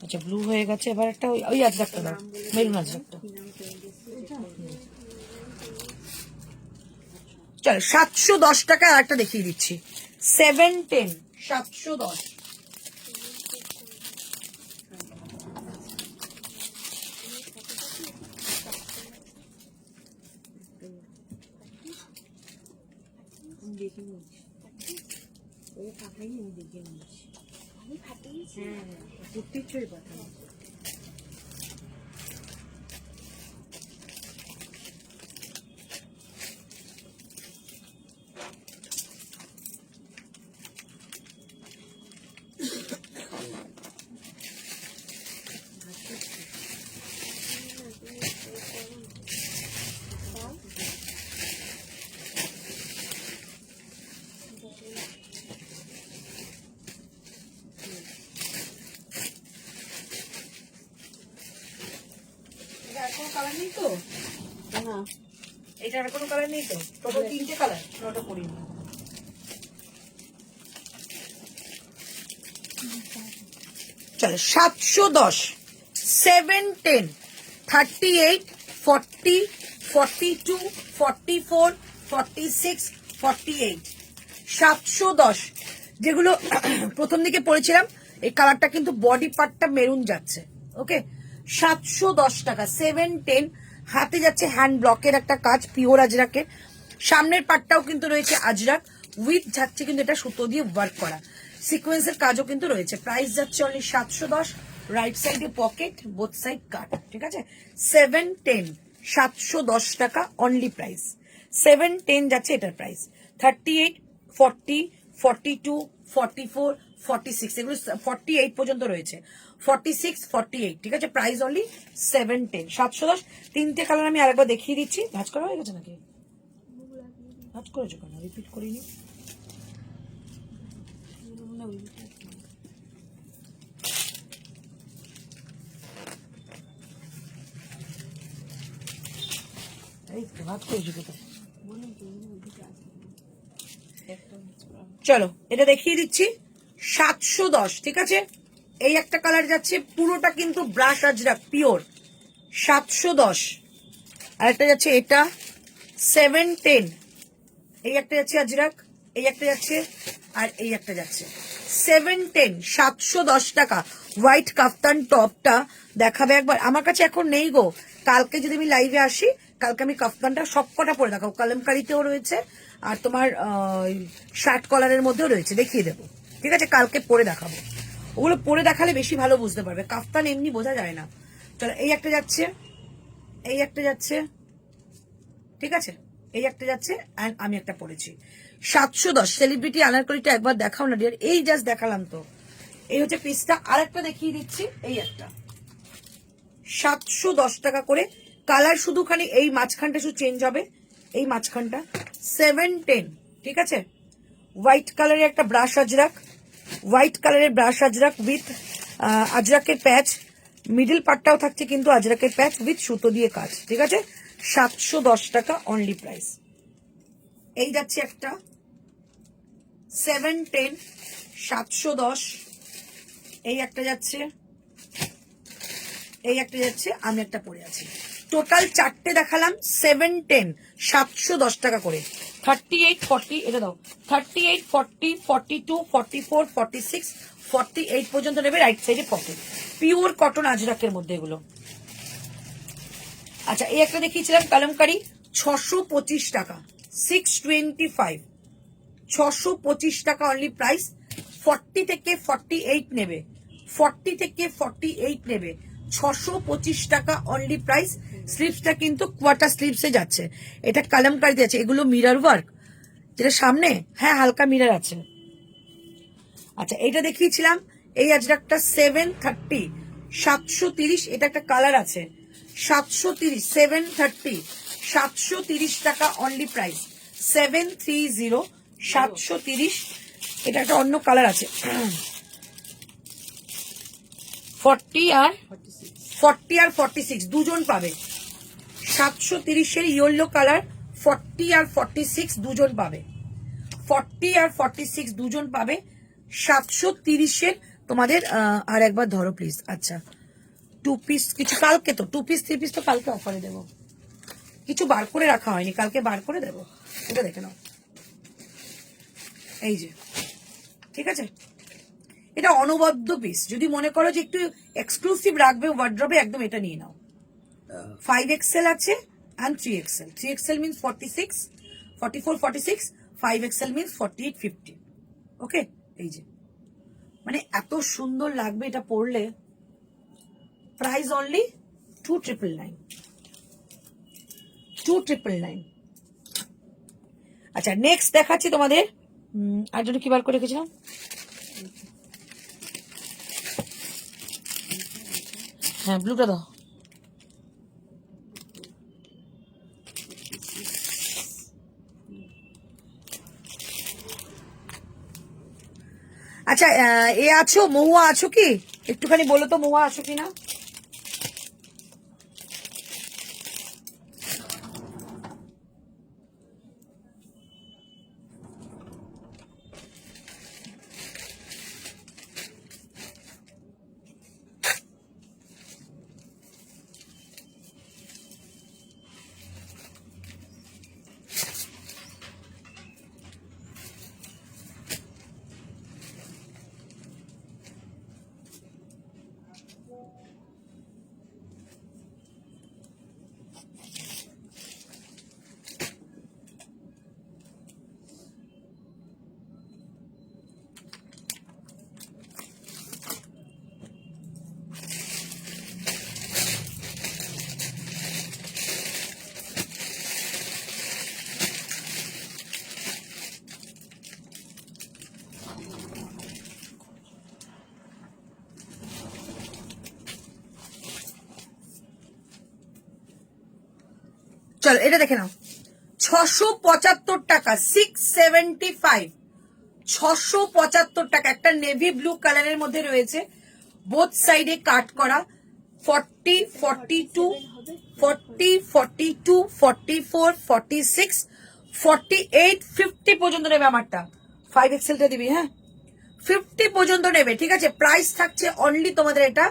আচ্ছা ব্লু হয়ে গেছে, এবার একটা ওই আজরাকটা দাও, মেরুন আজরাকটা। চলো 710 টাকা আর একটা দেখিয়ে দিচ্ছি, 710, 710। দেখে নিচ্ছি, ওই পাঠাই আমি দেখে নিচ্ছি। আমি ফাটিয়েছি। হ্যাঁ প্রত্যেকটাই পাঠাই। কোনো কালার নেই তো, না এটার কোনো কালার নেই তো, টোটাল 3টে কালার, ওটা করিনি। চলো 710, 710, 38, 40, 42, 44, 46, 48, 710। যেগুলো প্রথম দিকে পড়েছিলাম, এই কালারটা কিন্তু বডি পার্টটা মেরুন যাচ্ছে। ওকে, 710 টাকা, 710। হাতে যাচ্ছে হ্যান্ড ব্লকের একটা কাজ, পিওর আজরাকের। সামনের পার্টটাও কিন্তু রয়েছে আজরাক, উইথ যাচ্ছে কিন্তু এটা সুতো দিয়ে ওয়ার্ক করা, সিকোয়েন্সের কাজও কিন্তু রয়েছে। প্রাইস যাচ্ছে অনলি 710, রাইট সাইডে পকেট, বোথ সাইড কাট, ঠিক আছে। 710, 710 টাকা অনলি প্রাইস, 710 যাচ্ছে এটার প্রাইস। 38, 40, 42, 44, 46, এগুলো 48 পর্যন্ত রয়েছে, 46, 48, ঠিক আছে। Price only 710, 710। 3টে কালার আমি আরেকবার দেখিয়ে দিচ্ছি। ভাঁজ করা হয়ে গেছে নাকি? ভাঁজ করেছো কেন? রিপিট করিনি। এই তো ভাঁজ করেছো কোথায়? চলো এটা দেখিয়ে দিচ্ছি, 710, ঠিক আছে। এই একটা কালার যাচ্ছে, পুরোটা কিন্তু ব্রাশ আজরাক পিওর, 710। আরেকটা যাচ্ছে এটা 710, এই একটা যাচ্ছে আজরাক, এই একটা যাচ্ছে, আর এই একটা যাচ্ছে 710, 710 টাকা। হোয়াইট কাফতান টপটা দেখাবে একবার, আমার কাছে এখন নেই গো, কালকে যদি আমি লাইভে আসি, কালকে আমি কাফতানটা সবকটা পরে দেখাবো, কালামকারিতেও রয়েছে আর তোমার শার্ট কলারের মধ্যেও রয়েছে, দেখিয়ে দেবো, ঠিক আছে। কালকে পরে দেখাবো, ওগুলো পরে দেখালে বেশি ভালো বুঝতে পারবে, কাফতান এমনি বোঝা যায় না। চলো এই একটা যাচ্ছে, এই একটা যাচ্ছে, ঠিক আছে, এই একটা যাচ্ছে, আর আমি একটা পরেছি। 710 সেলিব্রিটি আনারকলিটা একবার দেখাও না ডিয়ার, এই জাস্ট দেখালাম তো, এই হচ্ছে পিসটা। আর একটা দেখিয়ে দিচ্ছি, এই একটা 710 টাকা করে। কালার শুধুখানি এই মাঝখানটা শুধু চেঞ্জ হবে, এই মাঝখানটা 710, ঠিক আছে। হোয়াইট কালারের একটা ব্রাশ আজরাক, হোয়াইট কালারের ব্রাশ আজরাক উইথ আজরাকের প্যাচ, মিডল পার্টটাও থাকছে কিন্তু আজরাকের প্যাচ উইথ সুতো দিয়ে কাজ, ঠিক আছে। 710 টাকা অনলি প্রাইস। এই যাচ্ছে একটা 710, 710, এই একটা যাচ্ছে, এই একটা যাচ্ছে, আমি একটা পরে আছি। টোটাল 4টে দেখালাম, 710, 710 টাকা করে। 38, 40, এটা দাও, 38, 40, 42, 44, 46, 48 পর্যন্ত নেবে, রাইট সাইডে পকেট, পিওর কটন আজরাকের মধ্যে এগুলো। আচ্ছা এই একটা দেখিয়েছিলাম কালামকারি, 625 টাকা, 625, 625 টাকা অনলি প্রাইস। 40 থেকে 48 নেবে, 40 থেকে 48 নেবে, 625 টাকা অনলি প্রাইস। স্লিভসটা কিন্তু কোয়ার্টার স্লিভসে যাচ্ছে, এটা কালামকারী আছে, এগুলো মিরর ওয়ার্ক, যেটা সামনে হ্যাঁ হালকা মিরর আছে। আচ্ছা এটা দেখিয়েছিলাম, এই আজরাকটা 730, 730, এটা একটা কালার আছে 730, 730, 730 টাকা অনলি প্রাইস, 730, 730। এটা একটা অন্য কালার আছে 40 আর 46 দুজন পাবে। 730-এর ইয়েলো কালার 40 আর 46 দুজন পাবে, 40 আর 46 দুজন পাবে। 730-এর তোমাদের আর একবার ধরো প্লিজ। আচ্ছা 2 পিস কিছু কালকে তো 2 পিস 3 পিস তো কালকে অফারে দেবো, কিছু বার করে রাখা হয়নি, কালকে বার করে দেবো, এটা দেখে নাও। এই যে ঠিক আছে, এটা অনবদ্য পিস, যদি মনে করো যে একটু এক্সক্লুসিভ রাখবে ওয়ার্ড্রবে, একদম এটা নিয়ে নাও। 5XL আছে and 3XL, 3XL means 46, 44, 46, 5XL means 48, 50। ওকে, এই যে মানে এত সুন্দর লাগবে এটা পরলে। Price only 2999, 2999। আচ্ছা নেক্সট দেখাচ্ছি তোমাদের, আর জন্য কি বার করে রেখেছিলাম, হ্যাঁ ব্লুটা দাও। আচ্ছা এ আছো, মহুয়া আছো কি, একটুখানি বলো তো মহুয়া আছো কি না। চলো এটা দেখে নাও, 675 টাকা, 675, 675 টাকা। একটা নেভি ব্লু কালারের মধ্যে রয়েছে, বোথ সাইডে কাট করা, 40, 42, 40, 42, 44, 46, 48, 50 পর্যন্ত নেবে আমারটা। 5XL-টা দিবি হ্যাঁ, 50 পর্যন্ত নেবে, ঠিক আছে। প্রাইস থাকছে অনলি তোমাদের এটা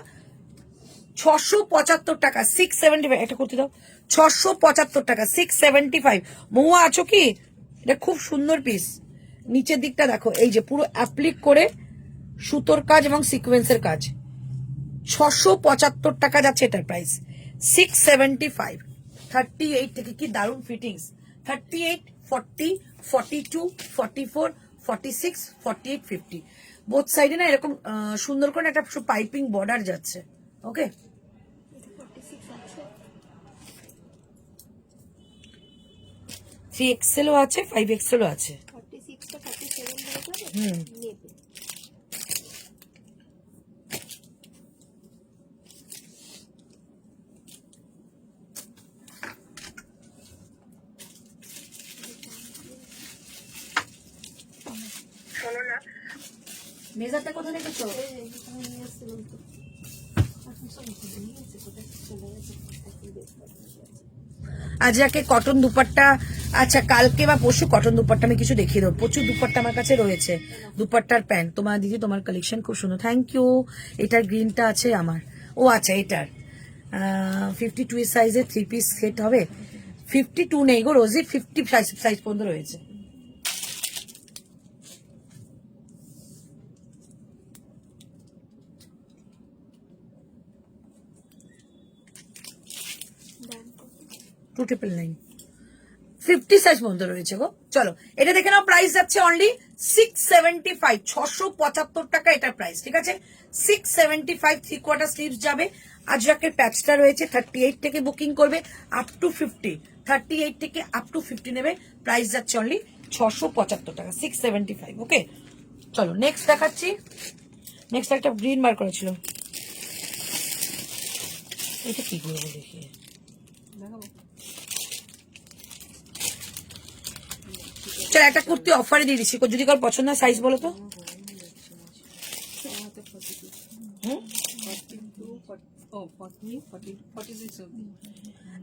675 টাকা, 675। এটা করতে দাও, 675 টাকা, 675। মহুয়া আছো কি, এটা খুব সুন্দর পিস। নিচের দিকটা দেখো, এই যে পুরো অ্যাপ্লিক করে সুতোর কাজ এবং সিকোয়েন্সের কাজ। 675 টাকা যাচ্ছে এটার প্রাইস, 675। 38 থেকে কি দারুণ ফিটিংস, 38, 40, 42, 44, 46, 48, 50 বোথ সাইডে না এরকম সুন্দর করে একটা পাইপিং বর্ডার যাচ্ছে। ওকে 3XL-ও আছে, 5XL-ও আছে। 46টা 47 হয়ে যাবে, হুম নেবে। শোনো না, মেজারটা কোথায় রেখেছো? এই যে এখানে নিয়ে আসতে বলতো। এখন সব নিয়ে এসে কোথায় চলে গেছে, এখন দেখতে পাচ্ছি। আজকে কটন দুপাট্টা, আচ্ছা কালকে বা পরশু কটন দুপাট্টা আমি কিছু দেখিয়ে দেবো, প্রচুর দুপাট্টা আমার কাছে রয়েছে। দুপাট্টার প্যান্ট তোমার দিদি, তোমার কালেকশন খুব সুন্দর, থ্যাংক ইউ। এটার গ্রিনটা আছে আমার, ও আচ্ছা এটার 52 সাইজের 3 পিস সেট হবে। 52 নেই গো রোজি, 50 সাইজ পর্যন্ত রয়েছে। দাম কত? 2999, 50 সাইজ পর্যন্ত রয়েছে গো। চলো এটা দেখে নাও, প্রাইস যাচ্ছে অনলি 675, 675 টাকা এটা প্রাইস, ঠিক আছে। 675 3/4 স্লিভস যাবে। আজরাকের প্যাচটা রয়েছে, 38 থেকে বুকিং করবে আপ টু 50, 38 থেকে আপ টু 50 নেবে। প্রাইস যাচ্ছে অনলি 675 টাকা, 675। ওকে চলো নেক্সট দেখাচ্ছি। নেক্সট একটা গ্রিন বার করেছিল, এটা কি করবো দেখি। চলো একটা কুর্তি অফারে দিয়ে দিচ্ছি, যদি কারোর পছন্দ হয় সাইজ বলো তো।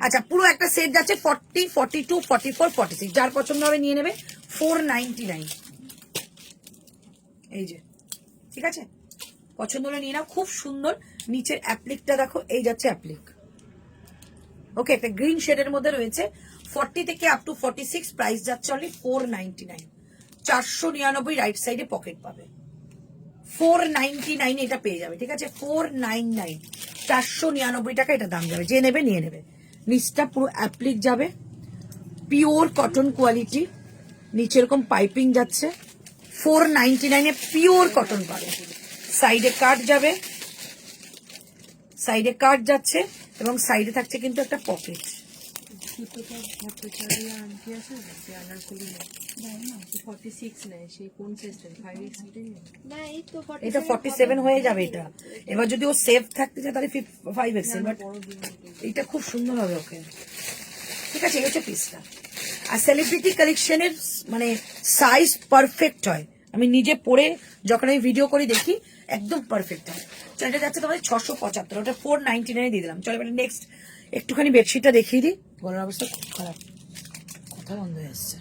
আচ্ছা পুরো একটা সেট যাচ্ছে 40, 42, 44, 46, যার পছন্দ হবে নিয়ে নেবে। 499 এই যে, ঠিক আছে, পছন্দ হলে নিয়ে নাও। খুব সুন্দর, নিচের অ্যাপ্লিকটা দেখো, এই যাচ্ছে অ্যাপ্লিক। ওকে একটা গ্রিন শেডের মধ্যে রয়েছে, 40 থেকে আপ টু 46, প্রাইস যাচ্ছে অনলি 499, 499। রাইট সাইডে পকেট পাবে, 499 এটা পেয়ে যাবে, ঠিক আছে। 499, 499 টাকা এটা দাম যাবে। যে নেবে নিয়ে নেবে। নিচটা পুরো অ্যাপ্লিক যাবে, পিওর কটন কোয়ালিটি, নিচে এরকম পাইপিং যাচ্ছে। 499 এ পিওর কটন পাবে। সাইডে কাট যাবে, সাইডে কাট যাচ্ছে এবং সাইডে থাকছে কিন্তু একটা পকেট। সুতোটা ভট্টাচার্য আন্টি আছে না, যে আনারকলি নেয় না, 46 নেয়, সেই কোন সাইজটা 5X না এই তো এটা 47 হয়ে যাবে এটা। এবার যদি ও সেফ থাকতে চায় তাহলে 5X, বাট এটা খুব সুন্দর হবে ওকে, ঠিক আছে। এই হচ্ছে পিসটা। আর সেলিব্রিটি কালেকশনের মানে সাইজ পারফেক্ট হয়, আমি নিজে পরে যখন আমি ভিডিও করি দেখি একদম পারফেক্ট হয়। চলো এটা যাচ্ছে তোমাদের 675, ওটা 499 দিয়ে দিলাম। চলো এবার নেক্সট একটুখানি বেডশিটটা দেখিয়ে দিই। গলার অবস্থা খুব খারাপ, কথা বন্ধ হয়ে যাচ্ছে।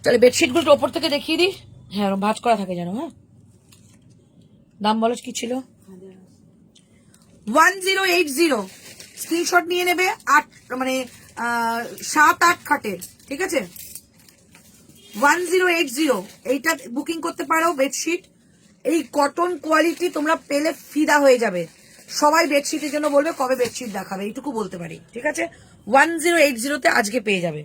চলো বেডশিটগুলো ওপর থেকে দেখিয়ে দিই। হ্যাঁ ওরকম ভাঁজ করা থাকে যেন। হ্যাঁ দাম বলো কি ছিল? 1080, স্ক্রিনশট নিয়ে নেবে। 7-8 খাটের, ঠিক আছে। 1080 এইটা বুকিং করতে পারো বেডশিট। এই কটন কোয়ালিটি তোমরা পেলে ফিদা হয়ে যাবে। সবাই বেডশিটের জন্য বলবে কবে বেডশিট দেখাবে, এইটুকু বলতে পারি, ঠিক আছে। 1080 আজকে পেয়ে যাবে।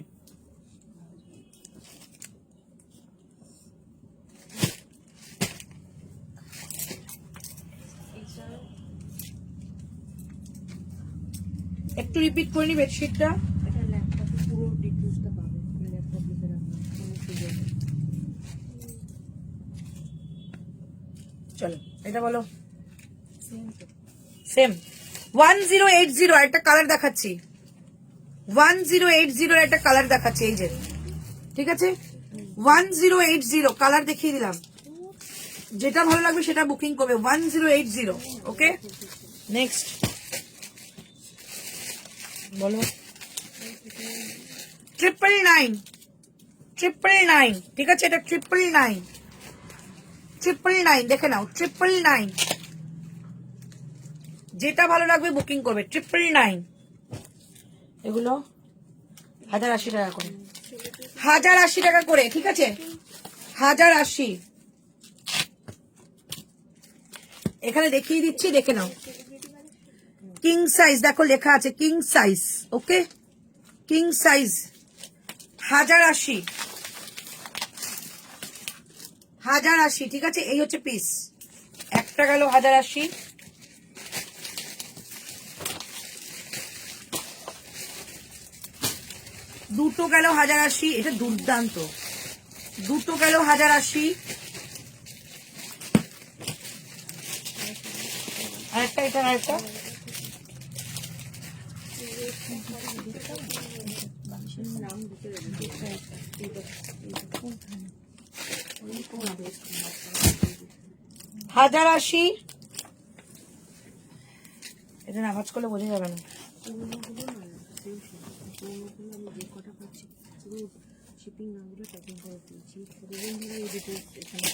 একটু রিপিট করে নি বেডশিটটা। এটা ল্যাপটপে পুরো ডিটেলসটা পাবে, ল্যাপটপ লিখে রাখবে, কোনো সুযোগ নেই। চলো এটা বলো। সেম 1080 একটা কালার দেখাচ্ছি, 1080 একটা কালার দেখাচ্ছি, এই যে, ঠিক আছে। 1080 কালার দেখিয়ে দিলাম, যেটা ভালো লাগবে সেটা বুকিং করবে। 1080, ওকে। নেক্সট বলো। 999, ঠিক আছে। এটা 999 দেখে নাও, 999 যেটা ভালো লাগবে বুকিং করবে। 999 এগুলো 1080 টাকা করে, 1080 টাকা করে, ঠিক আছে। 1080 এখানে দেখিয়ে দিচ্ছি, দেখে নাও। কিং সাইজ দেখো লেখা আছে, কিং সাইজ, ওকে। কিং সাইজ 1080, 1080, ঠিক আছে। এই হচ্ছে পিস, একটা গেল 1080, দুটো গেল 1080, এটা দুর্দান্ত। দুটো গেল 1080, আরেকটা, এটা আরেকটা। হাজার 80, এটা নামাজ করলে বোঝা যাবে না। পুরোনোগুলো না, পুরোনোগুলো আমি যে কটা পাচ্ছি পুরো শিপিং নামগুলো ট্যাপিং করে দিয়েছি। পুরোনো এই ডিটেলস এখানে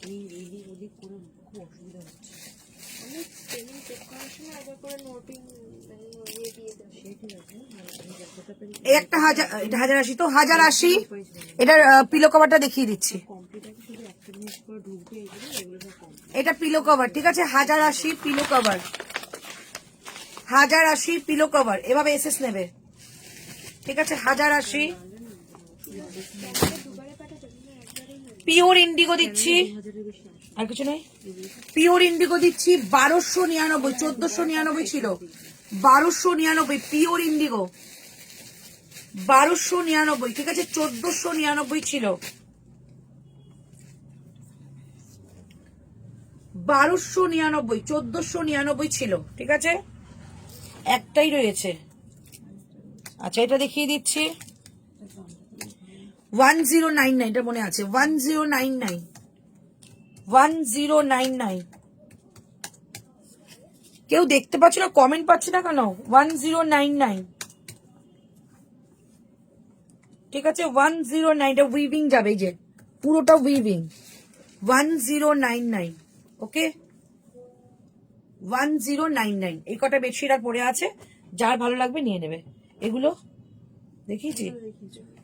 এই এদিক ওদিক করে খুব অসুবিধা হচ্ছে। আমি স্পেলিং চেক করার সময় একবার করে নোটিং ইয়ে দিয়ে দেবো। সেই ঠিক আছে, আমি যতটা পেরে এই একটা 1080, তো 1080 এটার পিলো কভারটা দেখিয়ে দিচ্ছি। কমপ্লিট আছে, শুধু একটা ফিনিশ করে ঢুকবে এগুলো, এগুলো সব কম। এটা পিলো কভার, ঠিক আছে, 1080 পিলো কভার, 1080 পিলো কভার, এভাবে এসএস নেবে, ঠিক আছে, 1080। পিওর ইন্ডিগো দিচ্ছি, আর কিছু নেই, পিওর ইন্ডিগো দিচ্ছি 1299, 1499 ছিল, 1299 পিওর ইন্ডিগো, 1299, ঠিক আছে, 1499 ছিল, 1299, 1499 ছিল, ঠিক আছে, একটাই রয়েছে। আচ্ছা এটা দেখিয়ে দিচ্ছি, 1099, এটা মনে আছে, 1099, 1099, কেউ দেখতে পাচ্ছ না, কমেন্ট পাচ্ছি না কেন, 1099, ঠিক আছে, 109, এটা উইভিং যাবে, এই যে পুরোটা উইভিং, 1099, ওকে, 1099, এই কটা বেডশিট আর পড়ে আছে, যার ভালো লাগবে নিয়ে নেবে। এগুলো দেখিয়েছি,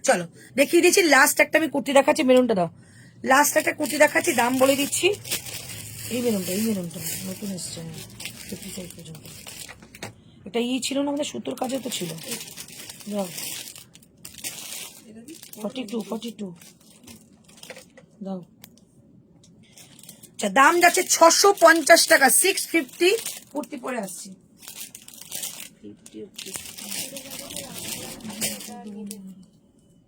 চলো দেখিয়ে দিচ্ছি। লাস্ট একটা আমি কুর্তি দেখাচ্ছি, মেরুনটা দাও, লাস্ট একটা কুর্তি দেখাচ্ছি, দাম বলে দিচ্ছি। এই মেরুনটা, এই মেরুনটা নতুন এসছে, 55 পর্যন্ত, এটা ছিল না আমাদের সুতোর কাজে তো ছিল, দাও 42 দাও। আচ্ছা দাম যাচ্ছে 650 টাকা, 650, কুর্তি পরে আসছি।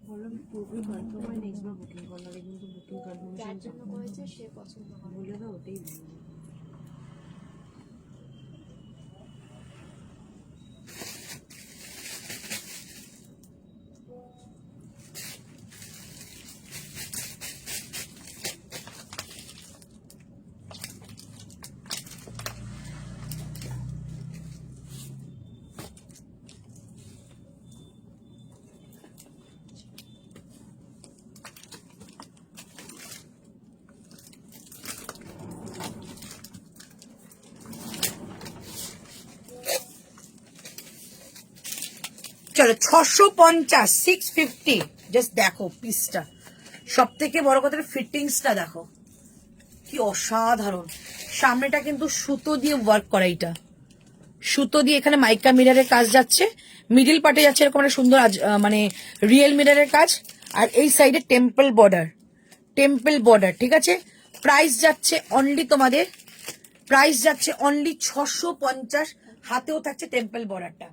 বললাম পুরোপুরি কনফার্ম হয়, নেক্সট বার বুকিং করলে কিন্তু বুকিং কনফার্মেশন যার জন্য করেছে সে পছন্দ করে। বলে দাও, ওটাই ভালো। চলো 650, 650, জাস্ট দেখো পিসটা, সব থেকে বড় কথা ফিটিংসটা দেখো কি অসাধারণ। সামনেটা কিন্তু সুতো দিয়ে ওয়ার্ক করা, এটা সুতো দিয়ে, এখানে মাইকা মিররের কাজ যাচ্ছে, মিডিল পার্টে যাচ্ছে এরকম একটা সুন্দর মানে রিয়েল মিররের কাজ, আর এই সাইডে টেম্পল বর্ডার, টেম্পল বর্ডার, ঠিক আছে। প্রাইস যাচ্ছে অনলি তোমাদের, প্রাইস যাচ্ছে অনলি 650, হাতেও থাকছে টেম্পল বর্ডারটা,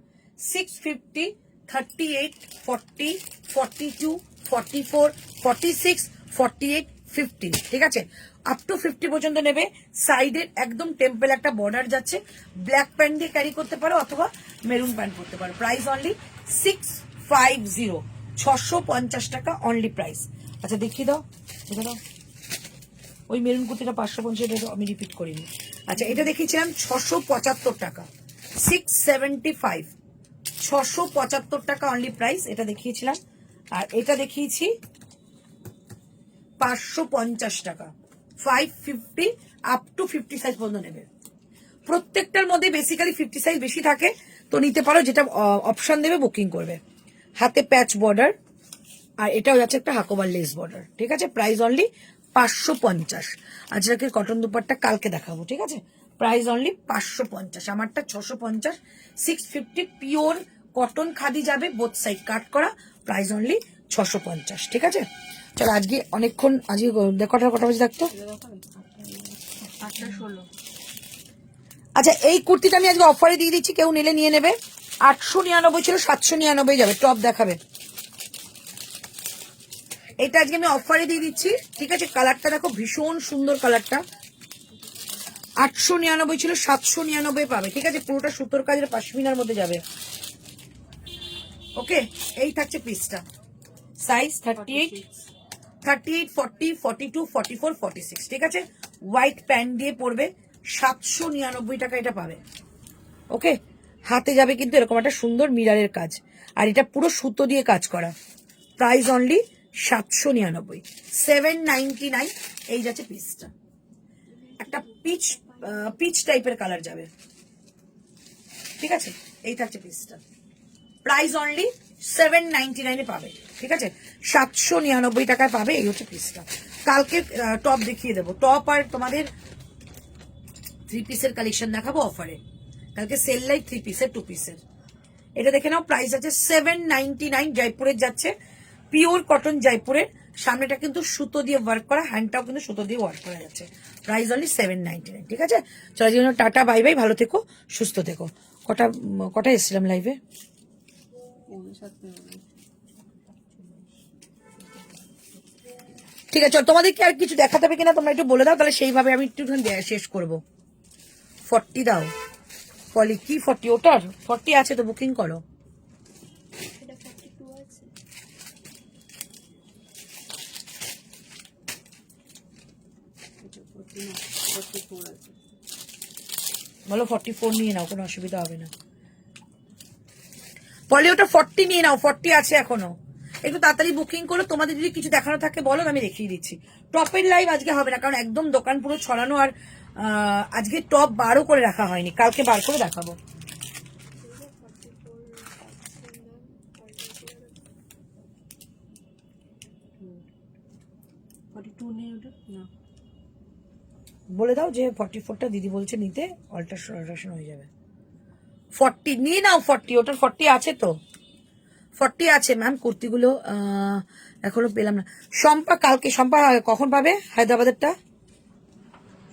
650, 38, 40, 42, 44, 46, 48, 50, ঠিক আছে, আপ টু 50 পর্যন্ত নেবে। সাইডের একদম টেম্পল একটা বর্ডার যাচ্ছে, ব্ল্যাক প্যান্ট দিয়ে ক্যারি করতে পারো অথবা মেরুন প্যান্ট পরতে পারো। প্রাইস অনলি 650, 650 টাকা অনলি প্রাইস। আচ্ছা দেখিয়ে দাও, দেখে দাও, ওই মেরুন কুর্তিটা 550, আমি রিপিট করিনি। আচ্ছা এটা দেখিয়েছিলাম 675 টাকা, 675, 675 টাকা অনলি প্রাইস, এটা দেখিয়েছিলাম। আর এটা দেখিয়েছি 550 টাকা, 550 আপ টু 50 সাইজ পর্যন্ত নেবে। প্রত্যেকটার মধ্যে বেসিক্যালি 50 সাইজ বেশি থাকে, তো নিতে পারো, যেটা অপশন দেবে বুকিং করবে। হাতে প্যাচ বর্ডার, আর এটাও যাচ্ছে একটা হাকোবার লেস বর্ডার, ঠিক আছে। Price only 550। আজকে কটন দুপাট্টা কালকে দেখাবো, ঠিক আছে। প্রাইস অনলি 550, আমারটা 650, 650 পিওর কটন খাদি যাবে, বোথ সাইড কাট করা, প্রাইস অনলি 650, ঠিক আছে। চলো আজকে অনেকক্ষণ, আজকে কটা বাজে থাকতো, 8:16। আচ্ছা এই কুর্তিটা আমি আজকে অফারে দিয়ে দিচ্ছি, কেউ নিলে নিয়ে নেবে। 899 ছিল, 799 যাবে, টপ দেখাবে। এটা আজকে আমি অফারে দিয়ে দিচ্ছি, ঠিক আছে। কালারটা দেখো ভীষণ সুন্দর কালারটা, 899 ছিল, 799 পাবে, ঠিক আছে। পুরোটা সুতোর কাজের পাশমিনার মধ্যে যাবে, ওকে। এই থাকছে পিসটা, সাইজ 38, 40, 42, 44, 46, ঠিক আছে। হোয়াইট প্যান্ট দিয়ে পরবে, 799 টাকা এটা পাবে, ওকে। হাতে যাবে কিন্তু এরকম একটা সুন্দর মিরারের কাজ, আর এটা পুরো সুতো দিয়ে কাজ করা। প্রাইস অনলি 799, 799, এই যাচ্ছে পিসটা, একটা পিচ টাইপের কালার যাবে, ঠিক আছে। এই থাকছে পিসটা, প্রাইস অনলি 799 পাবে, ঠিক আছে। 799 টাকায় পাবে, এই হচ্ছে পিসটা। কালকে টপ দেখিয়ে দেবো, টপ আর তোমাদের 3 পিসের কালেকশন দেখাবো অফারে। কালকে সেল লাইভ 3 পিসের 2 পিসের। এটা দেখে নাও, প্রাইস আছে 799, জয়পুরের যাচ্ছে, পিওর কটন জয়পুরের। সামনেটা কিন্তু সুতো দিয়ে ওয়ার্ক করা, হ্যান্ডটাও কিন্তু সুতো দিয়ে ওয়ার্ক করা যাচ্ছে। প্রাইস অনলি 799, ঠিক আছে? চলো জন্য টাটা, বাই বাই, ভালো থেকো, সুস্থ থেকো। কটা এসেছিলাম লাইভে? ঠিক আছে, তোমাদেরকে আর কিছু দেখাতে হবে কিনা তোমরা একটু বলে দাও, তাহলে সেইভাবে আমি একটু শেষ করবো। 40 দাও পলি, কি 40? ওটার 40 আছে তো, বুকিং করো। এটা 42 আছে। বলো 44 নিয়ে নাও, কোনো অসুবিধা হবে না। পলি ওটা 40 নিয়ে নাও, 40 আছে এখনো। একটু তাড়াতাড়ি বুকিং করো, তোমাদের যদি কিছু দেখানো থাকে বলো, আমি দেখিয়ে দিচ্ছি। টপের লাইভ আজকে হবে না, কারণ একদম দোকান পুরো ছড়ানো, আর আজকে টপ বারও করে রাখা হয়নি, কালকে বার করে দেখাবো। বলে দাও যে 44টা দিদি বলছে নিতে, অল্টারেশন হয়ে যাবে। 40 নিয়ে নাও, 40, ওটার 40 আছে তো, 40 আছে ম্যাম। কুর্তিগুলো এখনো পেলাম না। শম্পা কালকে, শম্পা কখন পাবে হায়দ্রাবাদেরটা?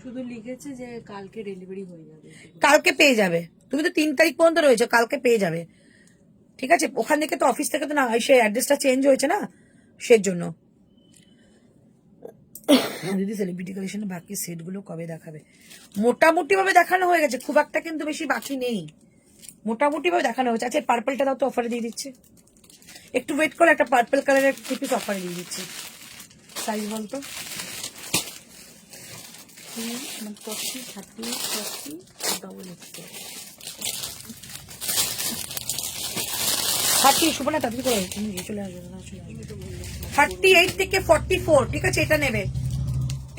শুধু লিখেছে যে কালকে ডেলিভারি হয়ে যাবে। কালকে পেয়ে যাবে, তুমি তো 3 তারিখ পর্যন্ত রয়েছে, কালকে পেয়ে যাবে, ঠিক আছে? ওখান থেকে তো অফিস থেকে তো না, সেই অ্যাড্রেসটা চেঞ্জ হয়েছে না, সেই জন্য। দিদি সেলিব্রিটি কালেকশনে বাকি সেটগুলো কবে দেখাবে? মোটামুটি ভাবে দেখানো হয়ে গেছে, খুব একটা কিন্তু বেশি বাকি নেই, মোটামুটি ভাবে দেখানো হয়েছে। আচ্ছা পার্পলটা দাও তো, অফারে দিয়ে দিচ্ছে, একটু ওয়েট করে, একটা পার্পল কালারের 3 পিস অফারে দিয়ে দিচ্ছি। সাইজ বলতো? 40, 30, 40, ডবল এক্সেল। 30 সুবর্ণা তাড়াতাড়ি করে তুমি চলে আসবে না, চলে আসবে। 38 থেকে 44, ঠিক আছে? এটা নেবে।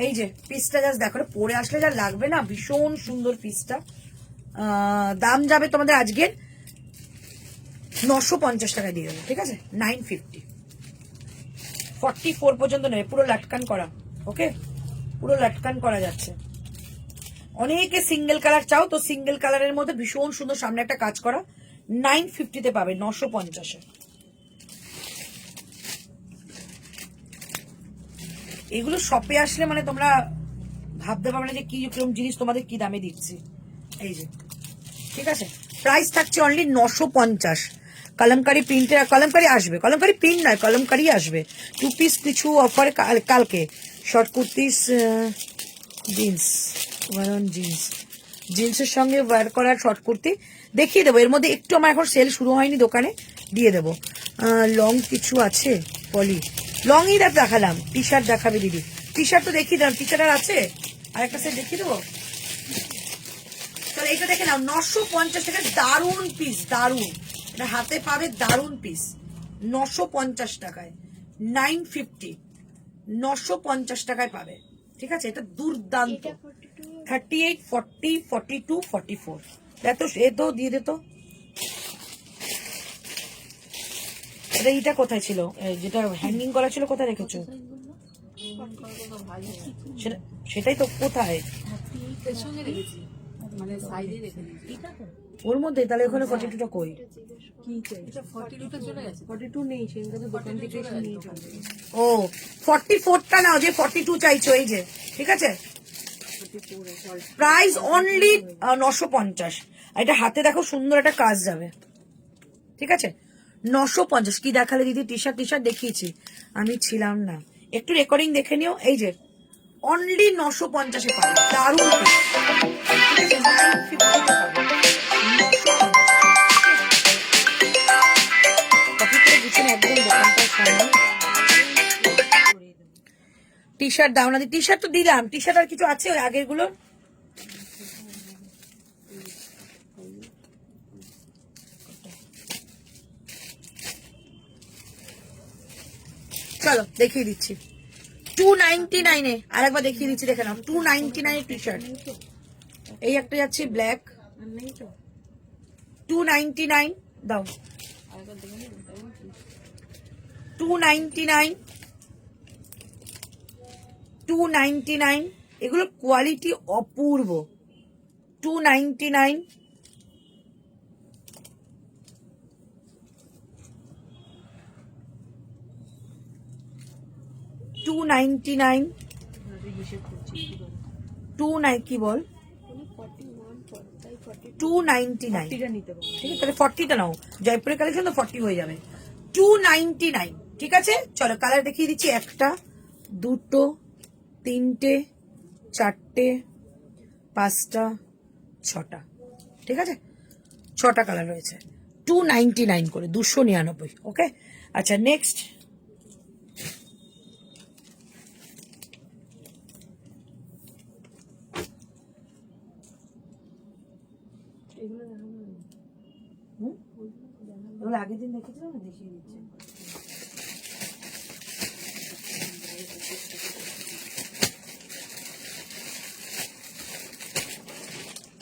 এই যে পিসটা জাস্ট দেখো, পরে আসলে যা লাগবে না, ভীষণ সুন্দর পিসটা। দাম যাবে তোমাদের আজকের 950 টাকা দিয়ে দেবে, ঠিক আছে? 950। 44 পর্যন্ত নেবে, পুরো লাটকান করা, ওকে? পুরো লাটকান করা যাচ্ছে। অনেকে সিঙ্গেল কালার চাও তো, সিঙ্গেল কালারের মধ্যে ভীষণ সুন্দর সামনে একটা কাজ করা, 950 পাবে, 950। এগুলো শপে আসলে মানে তোমরা ভাবতে পারবে না যে কি কিরকম জিনিস তোমাদের কি দামে দিচ্ছি। এই যে, ঠিক আছে? প্রাইস থাকছে অনলি 950। কলমকারি প্রিন্টের, কলমকারি আসবে, কলমকারি প্রিন্ট নয়, কলমকারি আসবে। 2 পিস কিছু অফারে কালকে। শর্ট কুর্তিস, জিন্স, জিন্সের সঙ্গে ওয়্যার করা শর্ট কুর্তি দেখিয়ে দেবো। এর মধ্যে একটু আমার এখন সেল শুরু হয়নি দোকানে, দিয়ে দেবো। লং কিছু আছে পলি, লংই দেখালাম। টি শার্ট দেখাবে দিদি, টি শার্ট তো দেখিয়ে দিলাম, টি শার্ট আর আছে, আর একটা সেট দেখিয়ে দেবো। তাহলে এটা দেখে নাও, 950 টাকা, দারুন পিস, দারুন, এটা হাতে পাবে, দারুন পিস, 950 টাকায়, 950, 950 টাকায় পাবে, ঠিক আছে? এটা দুর্দান্ত। 38, 40, 42, 44, এত এ তো দিয়ে দে তো। এটা এইটা কোথায় ছিল, যেটা হ্যাঙ্গিং করা ছিল, কোথায় রেখেছো? সেটাই তো, কোথায়? মানে সাইডে রেখে দিয়েছি। ওর মধ্যে, তাহলে ওখানে 42টা কই? কি চাই? 42টা চলে গেছে। 42 নেই, সেখানে তো দোকান থেকে এসে নিয়ে চলে গেছে। ও 44টা নাও, যে 42 চাইছো, এই যে, ঠিক আছে? Price only 950। এটা হাতে দেখো সুন্দর একটা কাজ যাবে, ঠিক আছে? 950। কি দেখালে দিদি? টি শার্ট দেখিয়েছি, আমি ছিলাম না, একটু রেকর্ডিং দেখে নিও। এই যে অনলি 950-এ পাবে, দারুণ পিস, ঠিক আছে? 950-তে পাবে, 950। কপি করে গুছিয়ে একদম দোকানটার সামনে। টি শার্ট দাও না, টি শার্ট তো দিলাম, টি শার্ট আর কিছু আছে ওই আগের গুলো? চলো দেখিয়ে দিচ্ছি, 299-এ আরেকবার দেখিয়ে দিচ্ছি, দেখে নাও। 299 টি শার্ট, এই একটা যাচ্ছে ব্ল্যাক, 299 দাও, 299, 299, এগুলো কোয়ালিটি অপূর্ব। 299, 299, আমি হিসেব করছি কি বলে 29 কি বল, উনি 41 পড়ে, তাই 42 299। টিকা নিতে পারবো। ঠিক আছে, তাহলে 40টা নাও, জয়পুরের কালেকশন তো 40 হয়ে যাবে। 299, ঠিক আছে। চলো কালার দেখিয়ে দিচ্ছি, একটা, দুটো, তিনটে, চারটে, পাঁচটা, ছটা, ঠিক আছে, ছটা কালার রয়েছে। 299 করে, 299। ওকে, আচ্ছা নেক্সট। এগুলো দেখানো হয়নি। এগুলো আগের দিন দেখেছিলাম না, দেখিয়ে দিচ্ছি।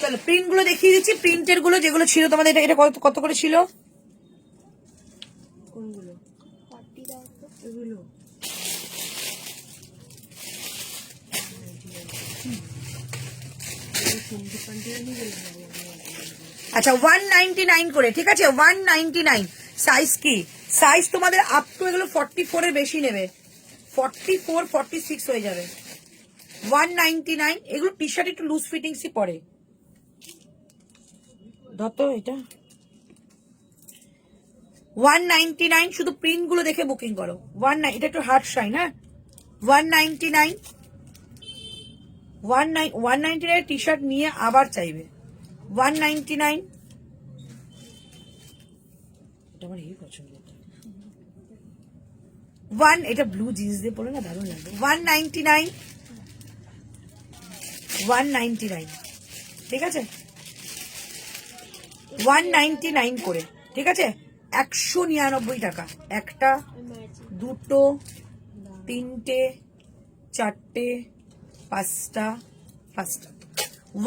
চলো প্রিন্ট গুলো দেখিয়ে দিচ্ছি, প্রিন্টের গুলো যেগুলো ছিল তোমাদের, এটা কত কত করে ছিল? কোনগুলো? 40 দাও তো। এগুলো সন্ধি পান্ডিয়া নিয়ে গেলাম। আচ্ছা 199 করে, ঠিক আছে, 199। সাইজ কি? সাইজ তোমাদের আপ টু এগুলো 44 এর বেশি নেবে, 44, 46 হয়ে যাবে। 199, এগুলো টি শার্ট একটু লুজ ফিটিংসই পরে। ধরতো এটা 199, শুধু প্রিন্ট গুলো দেখে বুকিং করো। 19, এটা একটু হার্ড শাইন, হ্যাঁ। 199, 199 টি শার্ট নিয়ে আবার চাইবে। 199, এটা আমার এই পছন্দ। এটা ব্লু জিন্স দিয়ে পরে না দারুণ লাগবে। 199, 199, ঠিক আছে, 199 করে, ঠিক আছে, 199 টাকা। একটা, দুটো, তিনটে, চারটে, পাঁচটা,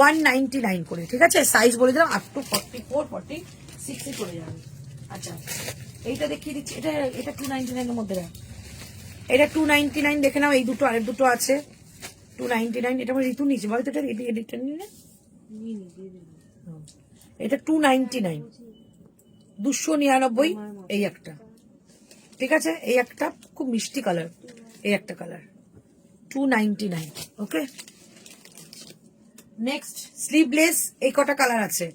199 করে, ঠিক আছে। সাইজ বলে দিলাম আপ টু 44, 46 চলে যাবে। আচ্ছা এইটা দেখিয়ে দিচ্ছি, এটা 299 এর মধ্যে রাখ। এটা 299 দেখে নাও। এই দুটো, আরেক দুটো আছে 299। এটা আমার ঋতু নিচে বলতো, এটা এডিটটা নিলে এটা 299, 299। এই একটা, ঠিক আছে, এই একটা খুব মিষ্টি কালার, এই একটা কালার 299। ওকে, নেক্সট স্লিভলেস। এই কটা কালার আছে,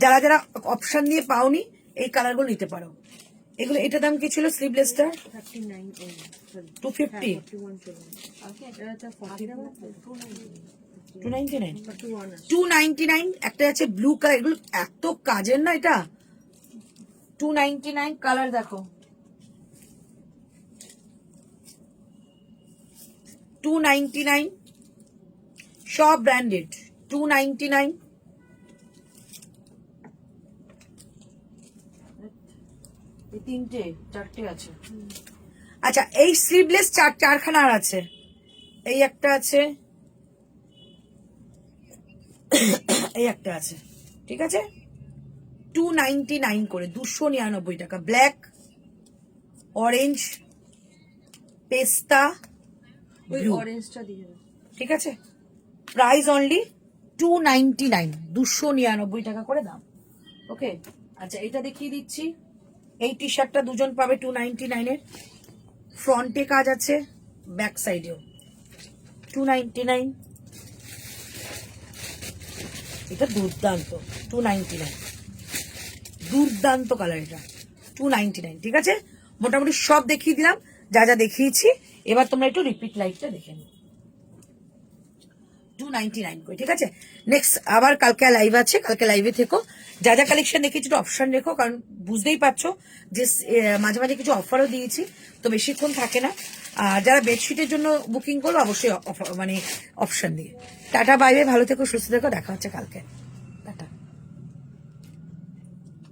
যারা যারা অপশন দিয়ে পাওনি এই কালারগুলো নিতে পারো। এগুলো, এটা দাম কি ছিল স্লিভলেসটা? 250, 299। একটা আছে ব্লু কালার, এগুলো এত কাজের না, এটা 299 কালার দেখো। 299, সব ব্র্যান্ডেড। 299, তিনটে চারটে আছে। আচ্ছা এই স্লিভলেস চারখানা আর আছে। এই একটা আছে, এই একটা আছে, ঠিক আছে। 299 করে, 299 টাকা। ব্ল্যাক, অরেঞ্জ, পেস্তা, ব্লু, অরেঞ্জটা দিয়ে দেবে। ঠিক আছে। প্রাইস অনলি 299, 299 টাকা করে দাম। ওকে, আচ্ছা এটা দেখিয়ে দিচ্ছি। এই টি শার্টটা দুজন পাবে 299 এর। ফ্রন্টে কাজ আছে, ব্যাক সাইডেও 299। এটা দুর্দান্ত, 299, দুর্দান্ত কালার এটা, 299, ঠিক আছে। মোটামুটি সব দেখিয়ে দিলাম, যা যা দেখিয়েছি। এবার তোমরা একটু রিপিট লাইভটা দেখে নিও। 299 করে, ঠিক আছে। নেক্সট আবার কালকে লাইভ আছে, কালকে লাইভে থেকো। যা যা কালেকশন দেখেছি একটু অপশন রেখো, কারণ বুঝতেই পারছো যে মাঝে মাঝে কিছু অফারও দিয়েছি, তো বেশিক্ষণ থাকে না। আর যারা বেডশিটের জন্য বুকিং করবো অবশ্যই মানে অপশন দিয়ে। টাটা, বাইরে, ভালো থেকো, সুস্থ থেকো, দেখা হচ্ছে কালকে।